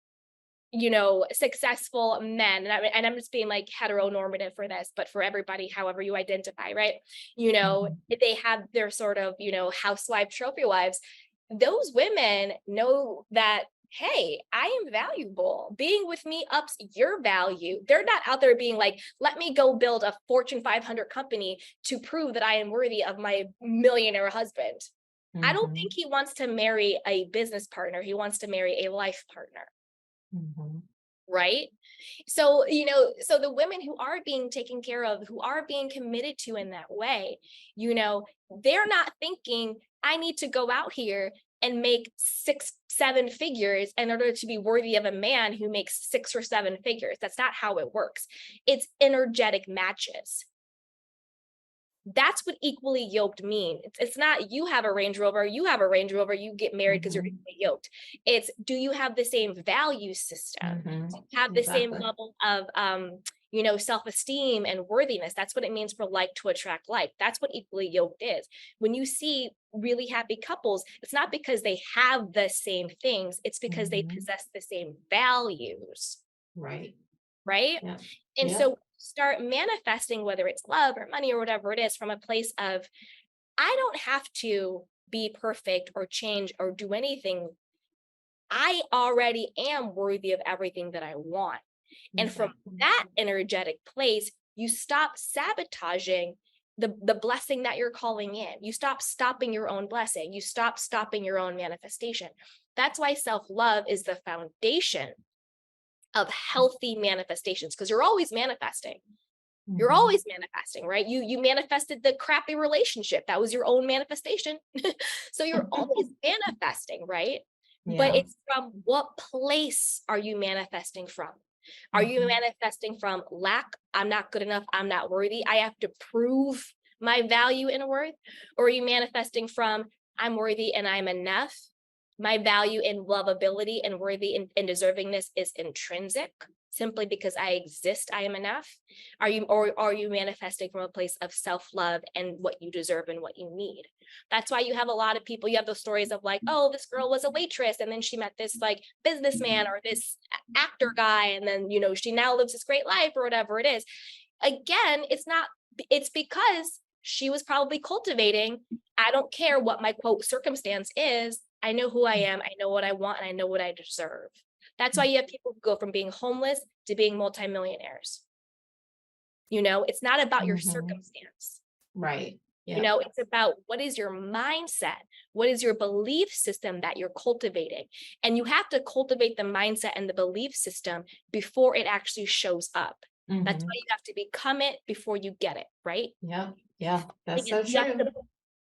successful men. And I'm just being like heteronormative for this, but for everybody, however you identify, right? Mm-hmm. They have their sort of, housewife trophy wives. Those women know that, hey, I am valuable. Being with me ups your value. They're not out there being like, let me go build a Fortune 500 company to prove that I am worthy of my millionaire husband. I don't Mm-hmm. think he wants to marry a business partner. He wants to marry a life partner. Mm-hmm. Right. So the women who are being taken care of, who are being committed to in that way, they're not thinking, I need to go out here and make 6-7 figures in order to be worthy of a man who makes 6 or 7 figures. That's not how it works. It's energetic matches. That's what equally yoked means. It's not you have a Range Rover, you have a Range Rover, you get married because you're Mm-hmm. equally yoked. It's, do you have the same value system? Mm-hmm. Do you have the same Exactly. level of self-esteem and worthiness? That's what it means for like to attract like. That's what equally yoked is. When you see really happy couples, it's not because they have the same things, it's because they Mm-hmm. possess the same values. Right. Right. Yeah. And Yeah. so start manifesting, whether it's love or money or whatever it is, from a place of, I don't have to be perfect or change or do anything. I already am worthy of everything that I want. And from Exactly. that energetic place, you stop sabotaging the blessing that you're calling in. You stop stopping your own blessing. You stop stopping your own manifestation. That's why self-love is the foundation of healthy manifestations, because you're always manifesting. You're Mm-hmm. always manifesting, right? You manifested the crappy relationship. That was your own manifestation. So you're always manifesting, right? But Yeah. it's from what place are you manifesting from? Are you Mm-hmm. manifesting from lack? I'm not good enough. I'm not worthy. I have to prove my value and worth. Or are you manifesting from, I'm worthy and I'm enough? My value and lovability and worthy and deservingness is intrinsic. simply because I exist, I am enough? Are you manifesting from a place of self-love and what you deserve and what you need? That's why you have a lot of people, you have those stories of like, oh, this girl was a waitress and then she met this like businessman or this actor guy, and then, she now lives this great life or whatever it is. Again, it's because she was probably cultivating, I don't care what my quote circumstance is. I know who I am. I know what I want, and I know what I deserve. That's why you have people who go from being homeless to being multimillionaires. It's not about your circumstance. Right. Yeah. It's about what is your mindset? What is your belief system that you're cultivating? And you have to cultivate the mindset and the belief system before it actually shows up. That's why you have to become it before you get it, right? Yeah. Yeah. That's Because so true.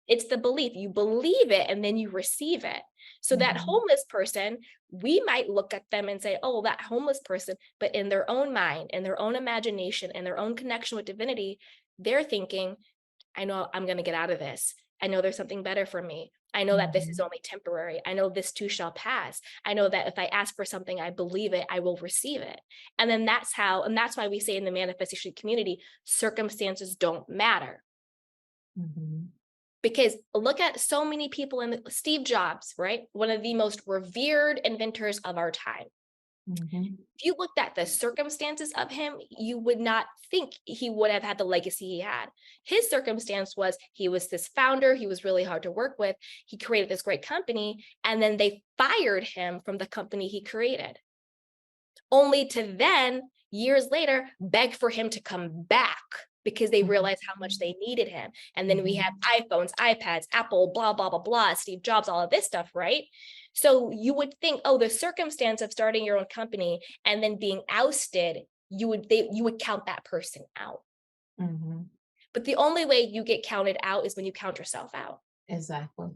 it's the belief. You believe it and then you receive it. So that homeless person, we might look at them and say, oh, that homeless person, but in their own mind, in their own imagination, and their own connection with divinity, they're thinking, I know I'm going to get out of this. I know there's something better for me. I know that this is only temporary. I know this too shall pass. I know that if I ask for something, I believe it, I will receive it. And then that's why we say in the manifestation community, circumstances don't matter. Because look at so many people Steve Jobs, right? One of the most revered inventors of our time. If you looked at the circumstances of him, you would not think he would have had the legacy he had. His circumstance was he was this founder. He was really hard to work with. He created this great company, and then they fired him from the company he created, only to then, years later, beg for him to come back because they realized how much they needed him. And then we have iPhones, iPads, Apple, blah, blah, blah, blah, Steve Jobs, all of this stuff, right? So you would think, oh, the circumstance of starting your own company and then being ousted, you would count that person out. But the only way you get counted out is when you count yourself out. Exactly.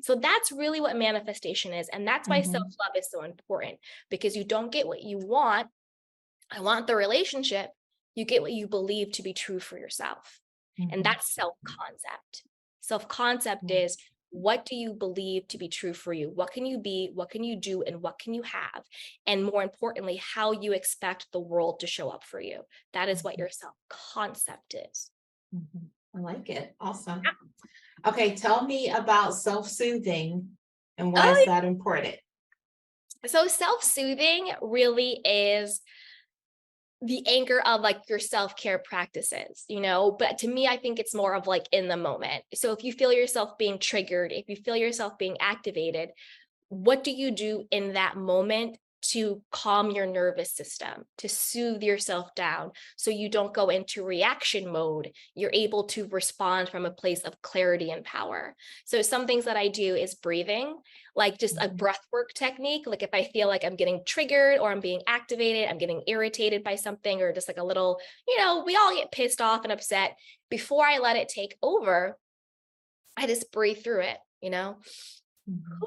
So that's really what manifestation is. And that's why self-love is so important, because you don't get what you want. I want the relationship. You get what you believe to be true for yourself. And that's self-concept. Self-concept is, what do you believe to be true for you? What can you be? What can you do? And what can you have? And more importantly, how you expect the world to show up for you. That is what your self-concept is. I like it. Awesome. Okay. Tell me about self-soothing and why is that important? So self-soothing really is the anchor of like your self-care practices, but to me, I think it's more of like in the moment. So if you feel yourself being triggered, if you feel yourself being activated, what do you do in that moment to calm your nervous system, to soothe yourself down so you don't go into reaction mode? You're able to respond from a place of clarity and power. So some things that I do is breathing, like just a breath work technique. Like if I feel like I'm getting triggered or I'm being activated, I'm getting irritated by something, or just like a little, we all get pissed off and upset. Before I let it take over, I just breathe through it,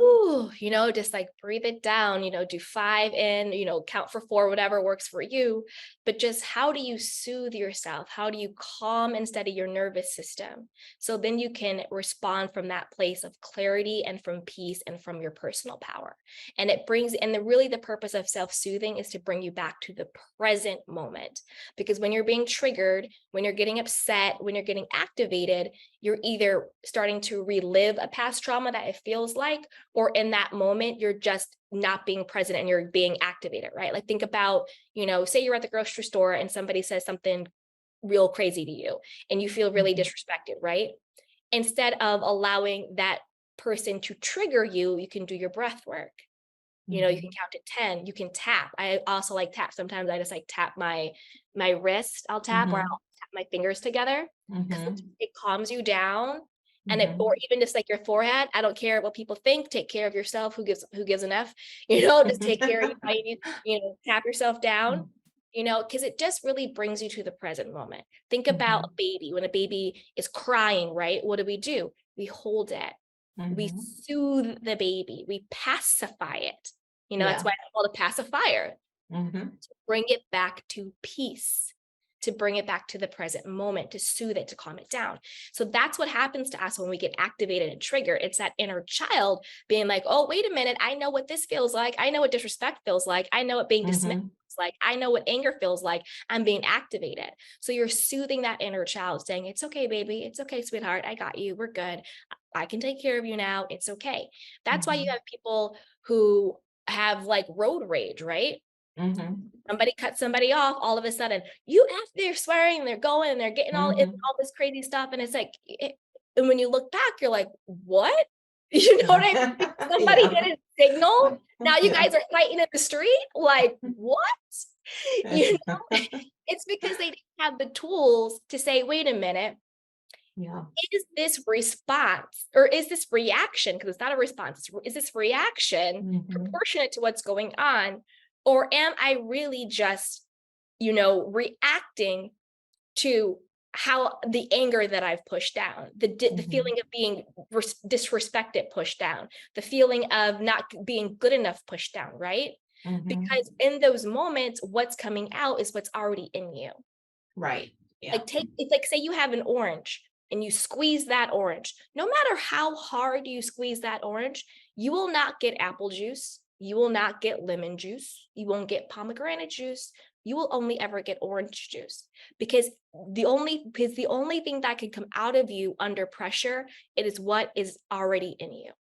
Ooh, just like breathe it down, do 5 in, count for 4, whatever works for you. But just how do you soothe yourself? How do you calm and steady your nervous system? So then you can respond from that place of clarity and from peace and from your personal power. And really the purpose of self-soothing is to bring you back to the present moment. Because when you're being triggered, when you're getting upset, when you're getting activated, you're either starting to relive a past trauma that it feels like, or in that moment, you're just not being present and you're being activated, right? Like think about, say you're at the grocery store and somebody says something real crazy to you and you feel really disrespected, right? Instead of allowing that person to trigger you, you can do your breath work. You can count to 10, you can tap. I also like tap. Sometimes I just like tap my wrist, I'll tap, or I'll tap my fingers together because it calms you down. And or even just like your forehead, I don't care what people think, take care of yourself. Who gives an F, just take care of you, tap yourself down, because it just really brings you to the present moment. Think about a baby. When a baby is crying, right? What do? We hold it. We soothe the baby. We pacify it. That's why it's called a pacifier. To bring it back to peace. to bring it back to the present moment, to soothe it, to calm it down. So that's what happens to us when we get activated and triggered. It's that inner child being like, oh, wait a minute, I know what this feels like. I know what disrespect feels like. I know what being dismissed feels like. I know what anger feels like. I'm being activated. So you're soothing that inner child, saying, it's okay, baby. It's okay, sweetheart. I got you. We're good. I can take care of you now. It's okay. That's why you have people who have like road rage, right? Somebody cuts somebody off, all of a sudden, they're swearing and they're going and they're getting all this crazy stuff. And it's like, and when you look back, you're like, what? You know what I mean? Somebody didn't signal. Now you guys are fighting in the street. Like, what? You know, it's because they didn't have the tools to say, wait a minute. Is this response or is this reaction? Because it's not a response. Is this reaction proportionate to what's going on? Or am I really just, reacting to how the anger that I've pushed down, the feeling of being disrespected pushed down, the feeling of not being good enough pushed down, right? Because in those moments, what's coming out is what's already in you. Right. Yeah. It's like, say you have an orange and you squeeze that orange. No matter how hard you squeeze that orange, you will not get apple juice. You will not get lemon juice. You won't get pomegranate juice. You will only ever get orange juice, because the only thing that can come out of you under pressure, it is what is already in you.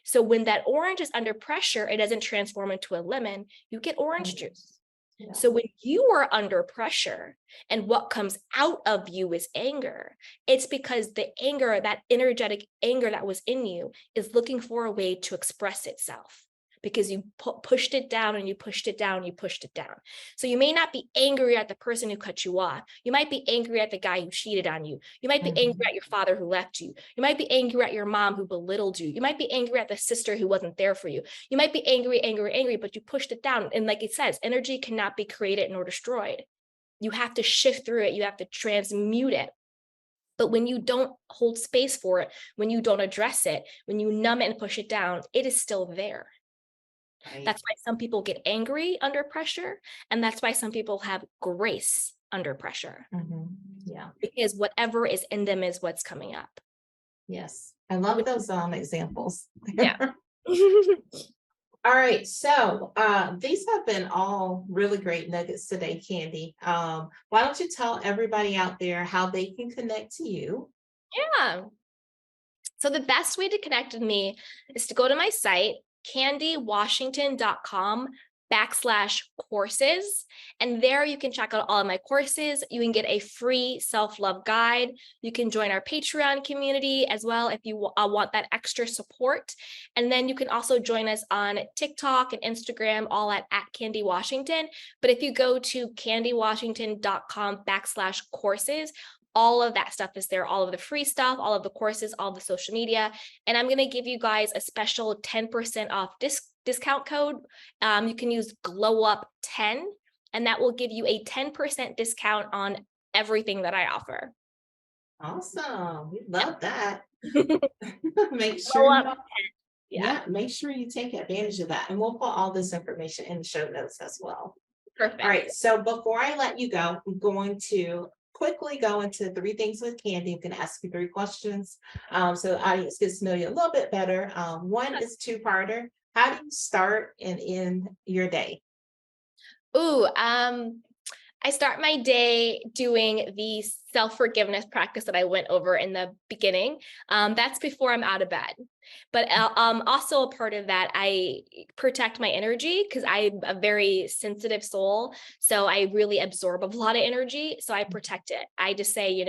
So when that orange is under pressure, it doesn't transform into a lemon. You get orange juice. Yeah. So when you are under pressure and what comes out of you is anger, it's because the anger, that energetic anger that was in you, is looking for a way to express itself, because you pushed it down and you pushed it down, and you pushed it down. So you may not be angry at the person who cut you off. You might be angry at the guy who cheated on you. You might be angry at your father who left you. You might be angry at your mom who belittled you. You might be angry at the sister who wasn't there for you. You might be angry, but you pushed it down. And like it says, energy cannot be created nor destroyed. You have to shift through it. You have to transmute it. But when you don't hold space for it, when you don't address it, when you numb it and push it down, it is still there. Right. That's why some people get angry under pressure. And that's why some people have grace under pressure. Yeah. Because whatever is in them is what's coming up. Yes. I love those examples. Yeah. All right. So these have been all really great nuggets today, Candy. Why don't you tell everybody out there how they can connect to you? Yeah. So the best way to connect with me is to go to my site, candywashington.com/courses. And there you can check out all of my courses. You can get a free self-love guide. You can join our Patreon community as well if you want that extra support. And then you can also join us on TikTok and Instagram, all at Candy Washington. But if you go to candywashington.com/courses, all of that stuff is there, all of the free stuff, all of the courses, all of the social media. And I'm going to give you guys a special 10% off discount code. You can use GLOWUP10, and that will give you a 10% discount on everything that I offer. Awesome. We love that. Make sure make sure you take advantage of that. And we'll put all this information in the show notes as well. Perfect. All right. So before I let you go, I'm going to quickly go into 3 things with Candy. I'm going to ask you 3 questions so the audience gets to know you a little bit better. One is 2-parter. How do you start and end your day? I start my day doing the self-forgiveness practice that I went over in the beginning. That's before I'm out of bed. But also a part of that, I protect my energy because I'm a very sensitive soul. So I really absorb a lot of energy. So I protect it. I just say,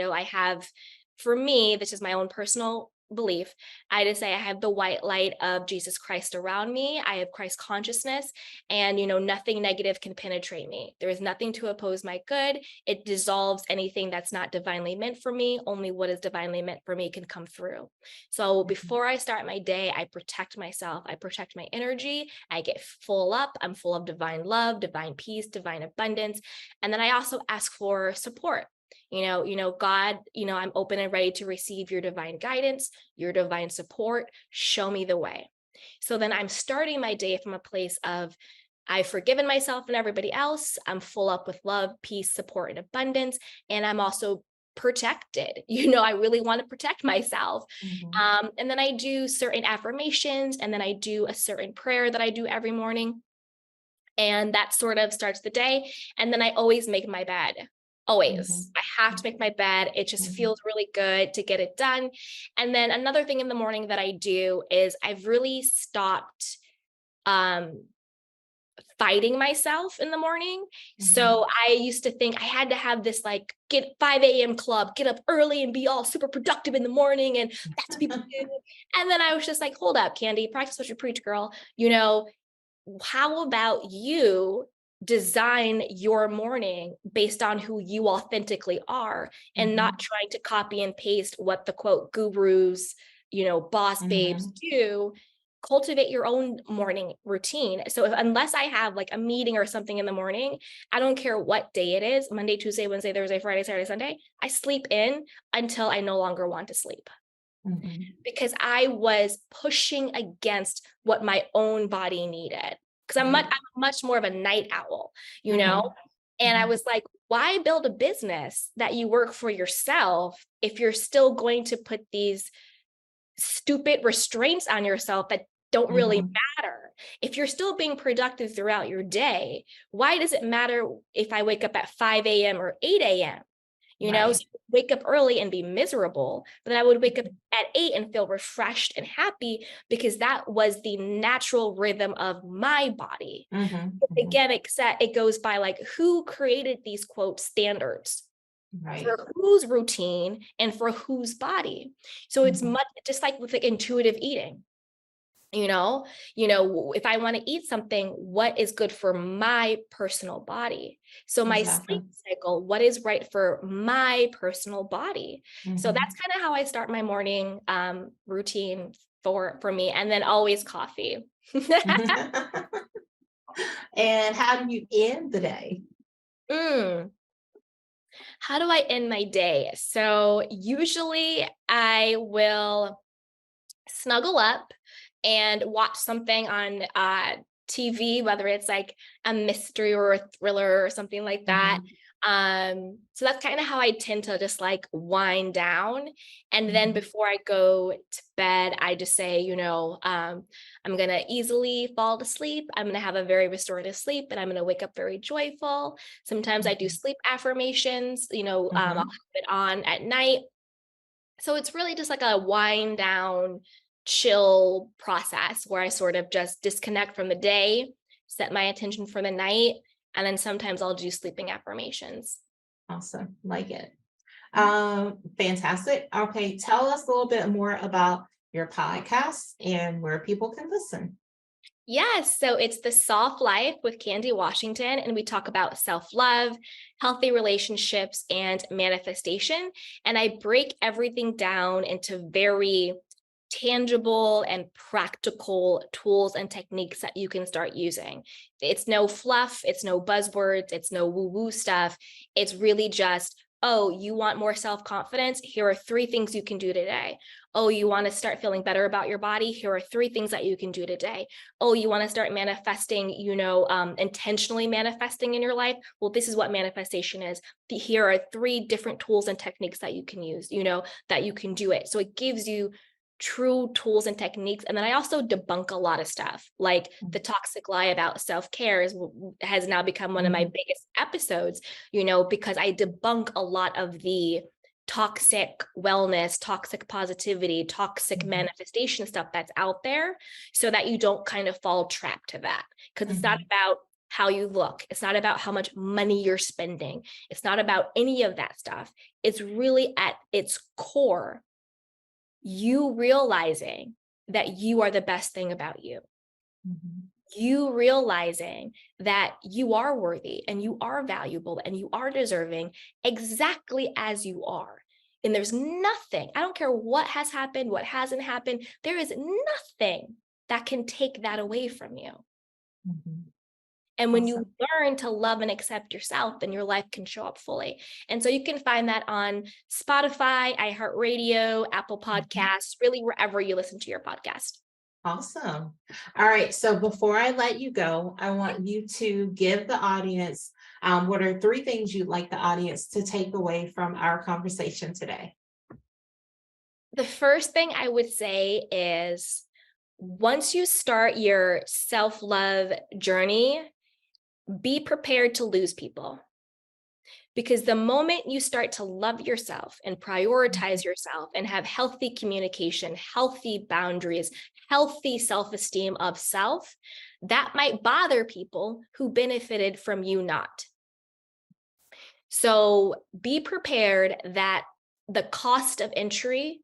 for me, this is my own personal belief. I just say I have the white light of Jesus Christ around me. I have Christ consciousness, and nothing negative can penetrate me. There is nothing to oppose my good. It dissolves anything that's not divinely meant for me. Only what is divinely meant for me can come through. So before I start my day, I protect myself. I protect my energy. I get full up. I'm full of divine love, divine peace, divine abundance. And then I also ask for support. God, I'm open and ready to receive your divine guidance, your divine support. Show me the way. So then I'm starting my day from a place of I've forgiven myself and everybody else. I'm full up with love, peace, support, and abundance. And I'm also protected. I really want to protect myself. Mhm. And then I do certain affirmations, and then I do a certain prayer that I do every morning. And that sort of starts the day. And then I always make my bed. Always. Mhm. I have to make my bed. It just Mhm. feels really good to get it done. And then another thing in the morning that I do is I've really stopped um fighting myself in the morning. Mhm. So I used to think I had to have this like get 5 a.m. club, get up early and be all super productive in the morning. And that's what people do. And then I was just like, hold up, Candy, practice what you preach, girl. How about you design your morning based on who you authentically are and not Mhm. trying to copy and paste what the quote gurus, boss babes Mhm. do. Cultivate your own morning routine. So unless I have like a meeting or something in the morning, I don't care what day it is, Monday, Tuesday, Wednesday, Thursday, Friday, Saturday, Sunday, I sleep in until I no longer want to sleep, Mhm. because I was pushing against what my own body needed. Because Right. I'm much more of a night owl, you know? Mhm. And I Mhm. was like, why build a business that you work for yourself if you're still going to put these stupid restraints on yourself that don't really Mhm. matter? If you're still being productive throughout your day, why does it matter if I wake up at 5 a.m. or 8 a.m.? So Right. wake up early and be miserable, but then I would wake up Mhm. at 8 and feel refreshed and happy because that was the natural rhythm of my body. Mhm. But Mhm. again, it goes by like who created these quote standards Right. for whose routine and for whose body. So it's Mhm. much just like with like intuitive eating. If I want to eat something, what is good for my personal body? So my Exactly. sleep cycle, what is right for my personal body? So that's Mhm. kind of how I start my morning routine for me, and then always coffee. And how do you end the day? Mm, how do I end my day? So usually I will snuggle up and watch something on TV, whether it's like a mystery or a thriller or something like that. Mhm. So that's kind of how I tend to just like wind down. And then Mhm. before I go to bed, I just say, I'm going to easily fall asleep. I'm going to have a very restorative sleep, and I'm going to wake up very joyful. Sometimes I do Mhm. sleep affirmations, I'll have Mhm. it on at night. So it's really just like a wind down, chill process where I sort of just disconnect from the day, set my attention for the night, and then sometimes I'll do sleeping affirmations. Awesome. Like it. Mhm. Fantastic. Okay, tell us a little bit more about your podcast and where people can listen. Yes, so it's The Soft Life with Candy Washington, and we talk about self love, healthy relationships, and manifestation. And I break everything down into very tangible and practical tools and techniques that you can start using. It's no fluff, it's no buzzwords, it's no woo woo stuff. It's really just, oh, you want more self confidence? Here are 3 things you can do today. Oh, you want to start feeling better about your body? Here are 3 things that you can do today. Oh, you want to start manifesting, intentionally manifesting in your life? Well, this is what manifestation is. Here are 3 different tools and techniques that you can use, that you can do it. So it gives you true tools and techniques. And then I also debunk a lot of stuff, like the toxic lie about self-care has now become one of my Mhm. biggest episodes, because I debunk a lot of the toxic wellness, toxic positivity, toxic Mhm. manifestation stuff that's out there, so that you don't kind of fall trapped to that. Because it's not Mhm. about how you look. It's not about how much money you're spending. It's not about any of that stuff. It's really at its core you realizing that you are the best thing about you. Mhm. You realizing that you are worthy and you are valuable and you are deserving exactly as you are. And there's nothing, I don't care what has happened, what hasn't happened, there is nothing that can take that away from you. Mhm. And when you Awesome. learn to love and accept yourself, then your life can show up fully. And so you can find that on Spotify, iHeartRadio, Apple Mhm. Podcasts, really wherever you listen to your podcast. Awesome. All right. So before I let you go, I want you to give the audience what are three things you'd like the audience to take away from our conversation today? The first thing I would say is once you start your self-love journey, be prepared to lose people. Because the moment you start to love yourself and prioritize yourself and have healthy communication, healthy boundaries, healthy self-esteem of self, that might bother people who benefited from you not. So be prepared that the cost of entry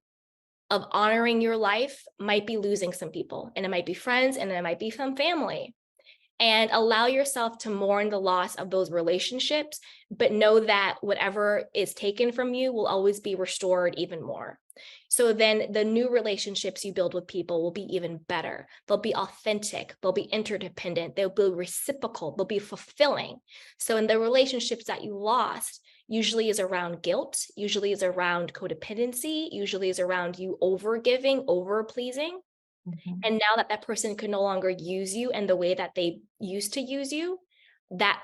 of honoring your life might be losing some people, and it might be friends, and it might be some family. And allow yourself to mourn the loss of those relationships, but know that whatever is taken from you will always be restored even more. So then the new relationships you build with people will be even better. They'll be authentic, they'll be interdependent, they'll be reciprocal, they'll be fulfilling. So in the relationships that you lost, usually is around guilt, usually is around codependency, usually is around you over giving, over pleasing. Mhm. And now that that person can no longer use you in the way that they used to use you, that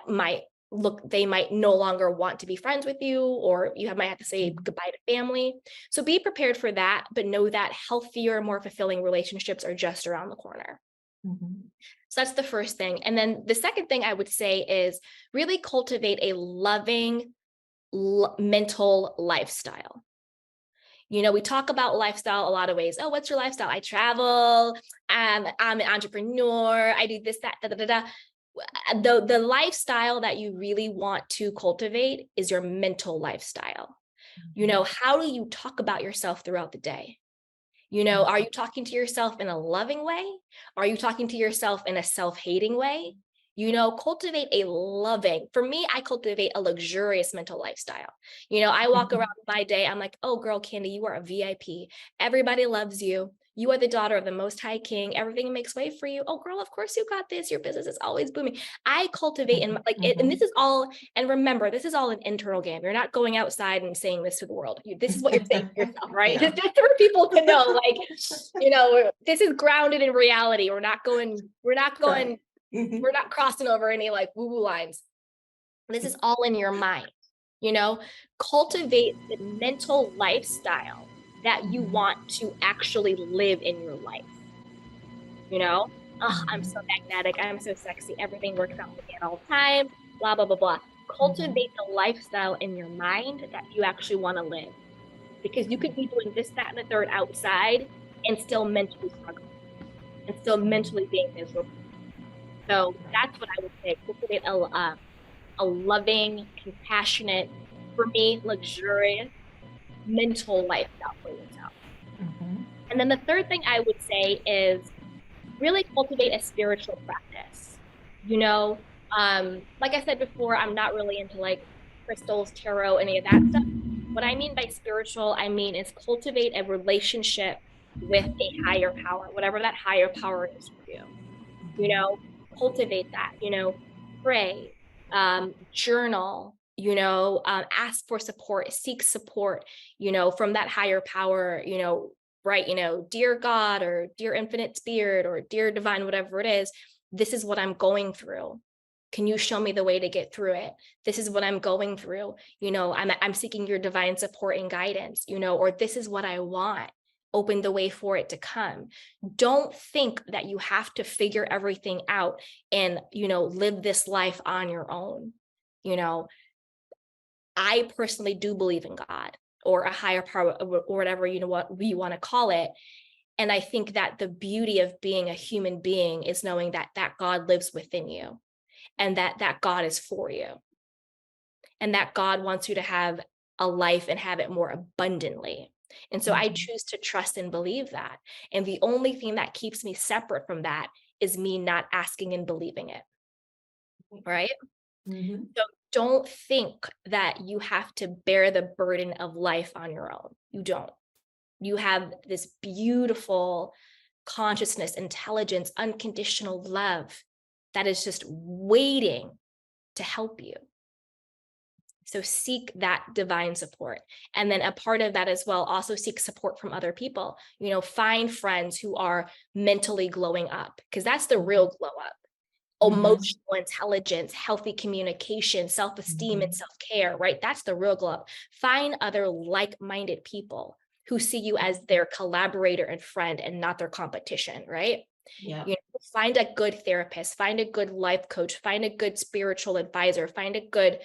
might look, they might no longer want to be friends with you, or might have to say Mhm. goodbye to family. So be prepared for that, but know that healthier, more fulfilling relationships are just around the corner. Mhm. So that's the first thing. And then the second thing I would say is really cultivate a loving mental lifestyle. We talk about lifestyle a lot of ways. Oh, what's your lifestyle? I travel. I'm an entrepreneur. I do this, that, da, da, da, da. The lifestyle that you really want to cultivate is your mental lifestyle. Mhm. How do you talk about yourself throughout the day? Are you talking to yourself in a loving way? Are you talking to yourself in a self-hating way? Cultivate a loving. For me, I cultivate a luxurious mental lifestyle. I walk around Mhm. my day, I'm like, oh, girl, Candy, you are a VIP. Everybody loves you. You are the daughter of the Most High King. Everything makes way for you. Oh, girl, of course you got this. Your business is always booming. I cultivate and like, and this Mhm. is all. And remember, this is all an internal game. You're not going outside and saying this to the world. This is what you're saying to yourself, right? Yeah. Just for people to know, like, this is grounded in reality. Right. Mhm. We're not crossing over any like woo-woo lines. This is all in your mind. you know Cultivate the mental lifestyle that you Mhm. want to actually live in your life. I'm so Mhm. magnetic, I'm so sexy, everything works out for me at all times, blah blah blah blah. Mhm. Cultivate the lifestyle in your mind that you actually want to live, because you could be doing this, that, and the third outside and still mentally struggling and still mentally being miserable. So that's what I would say. Cultivate a loving, compassionate, for me, luxurious mental lifestyle for yourself. Mhm. And then the third thing I would say is really cultivate a spiritual practice. Like I said before, I'm not really into like crystals, tarot, any of that stuff. What I mean by spiritual, I mean is cultivate a relationship with a higher power, whatever that higher power is for you. you know, Cultivate that, pray, journal, ask for support, seek support, from that higher power, right, dear God or dear infinite spirit or dear divine, whatever it is, this is what I'm going through. Can you show me the way to get through it? This is what I'm going through. I'm seeking your divine support and guidance, or this is what I want. Open the way for it to come. Don't think that you have to figure everything out and live this life on your own. you know I personally do believe in God or a higher power or whatever what we want to call it. And I think that the beauty of being a human being is knowing that God lives within you, and that God is for you, and that God wants you to have a life and have it more abundantly. And so I Mhm. choose to trust and believe that. And the only thing that keeps me separate from that is me not asking and believing it. Right. Mhm. So don't think that you have to bear the burden of life on your own. You don't. You have this beautiful consciousness, intelligence, unconditional love that is just waiting to help you. So seek that divine support. And then a part of that as well, also seek support from other people. Find friends who are mentally glowing up, because that's the real glow up. Emotional intelligence, healthy communication, self-esteem, and self-care, right? That's the real glow up. Find other like-minded people who see you as their collaborator and friend and not their competition, right? Yeah. Find a good therapist, find a good life coach, find a good spiritual advisor, find a good,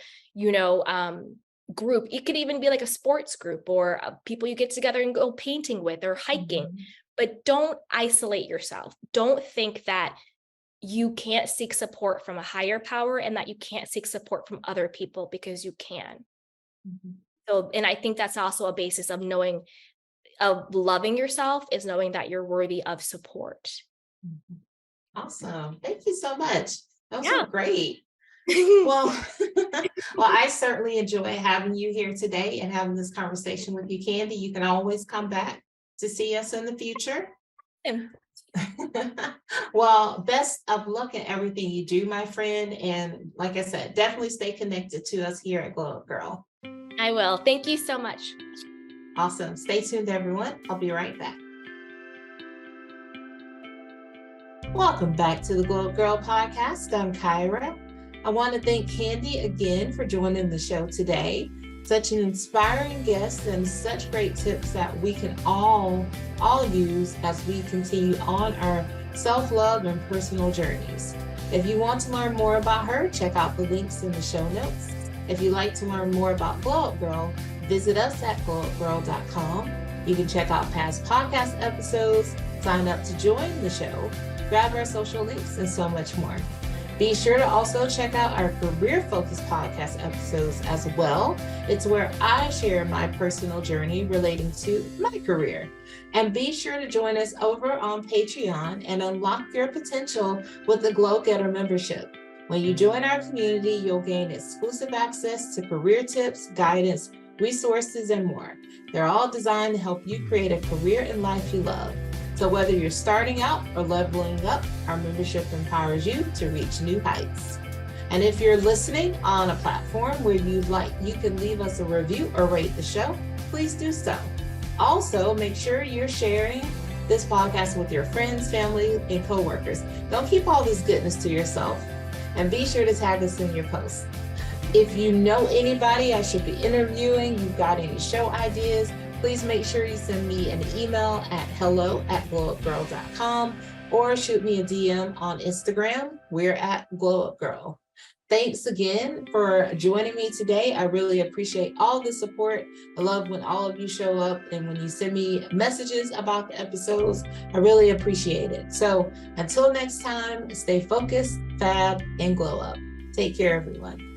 group. It could even be like a sports group or people you get together and go painting with or hiking, but don't isolate yourself. Don't think that you can't seek support from a higher power and that you can't seek support from other people, because you can. So, and I think that's also a basis of loving yourself, is knowing that you're worthy of support. Awesome. Thank you so much. That was Yeah. so great. Well, I certainly enjoy having you here today and having this conversation with you, Candy. You can always come back to see us in the future. Well, best of luck in everything you do, my friend. And like I said, definitely stay connected to us here at Glow Up Gyrl. I will. Thank you so much. Awesome. Stay tuned, everyone. I'll be right back. Welcome back to the Glow Up Gyrl podcast. I'm Kyra. I want to thank Candy again for joining the show today. Such an inspiring guest and such great tips that we can all use as we continue on our self-love and personal journeys. If you want to learn more about her, check out the links in the show notes. If you'd like to learn more about Glow Up Gyrl, visit us at glowupgirl.com. You can check out past podcast episodes, sign up to join the show, grab our social links, and so much more. Be sure to also check out our career-focused podcast episodes as well. It's where I share my personal journey relating to my career. And be sure to join us over on Patreon and unlock your potential with the Glow Getter membership. When you join our community, you'll gain exclusive access to career tips, guidance, resources, and more. They're all designed to help you create a career and life you love. So whether you're starting out or leveling up, our membership empowers you to reach new heights. And if you're listening on a platform where you can leave us a review or rate the show, please do so. Also, make sure you're sharing this podcast with your friends, family, and coworkers. Don't keep all this goodness to yourself. And be sure to tag us in your posts. If you know anybody I should be interviewing, you've got any show ideas, please make sure you send me an email at hello@glowupgirl.com or shoot me a DM on Instagram. We're at Glow Up Gyrl. Thanks again for joining me today. I really appreciate all the support. I love when all of you show up and when you send me messages about the episodes. I really appreciate it. So until next time, stay focused, fab, and glow up. Take care, everyone.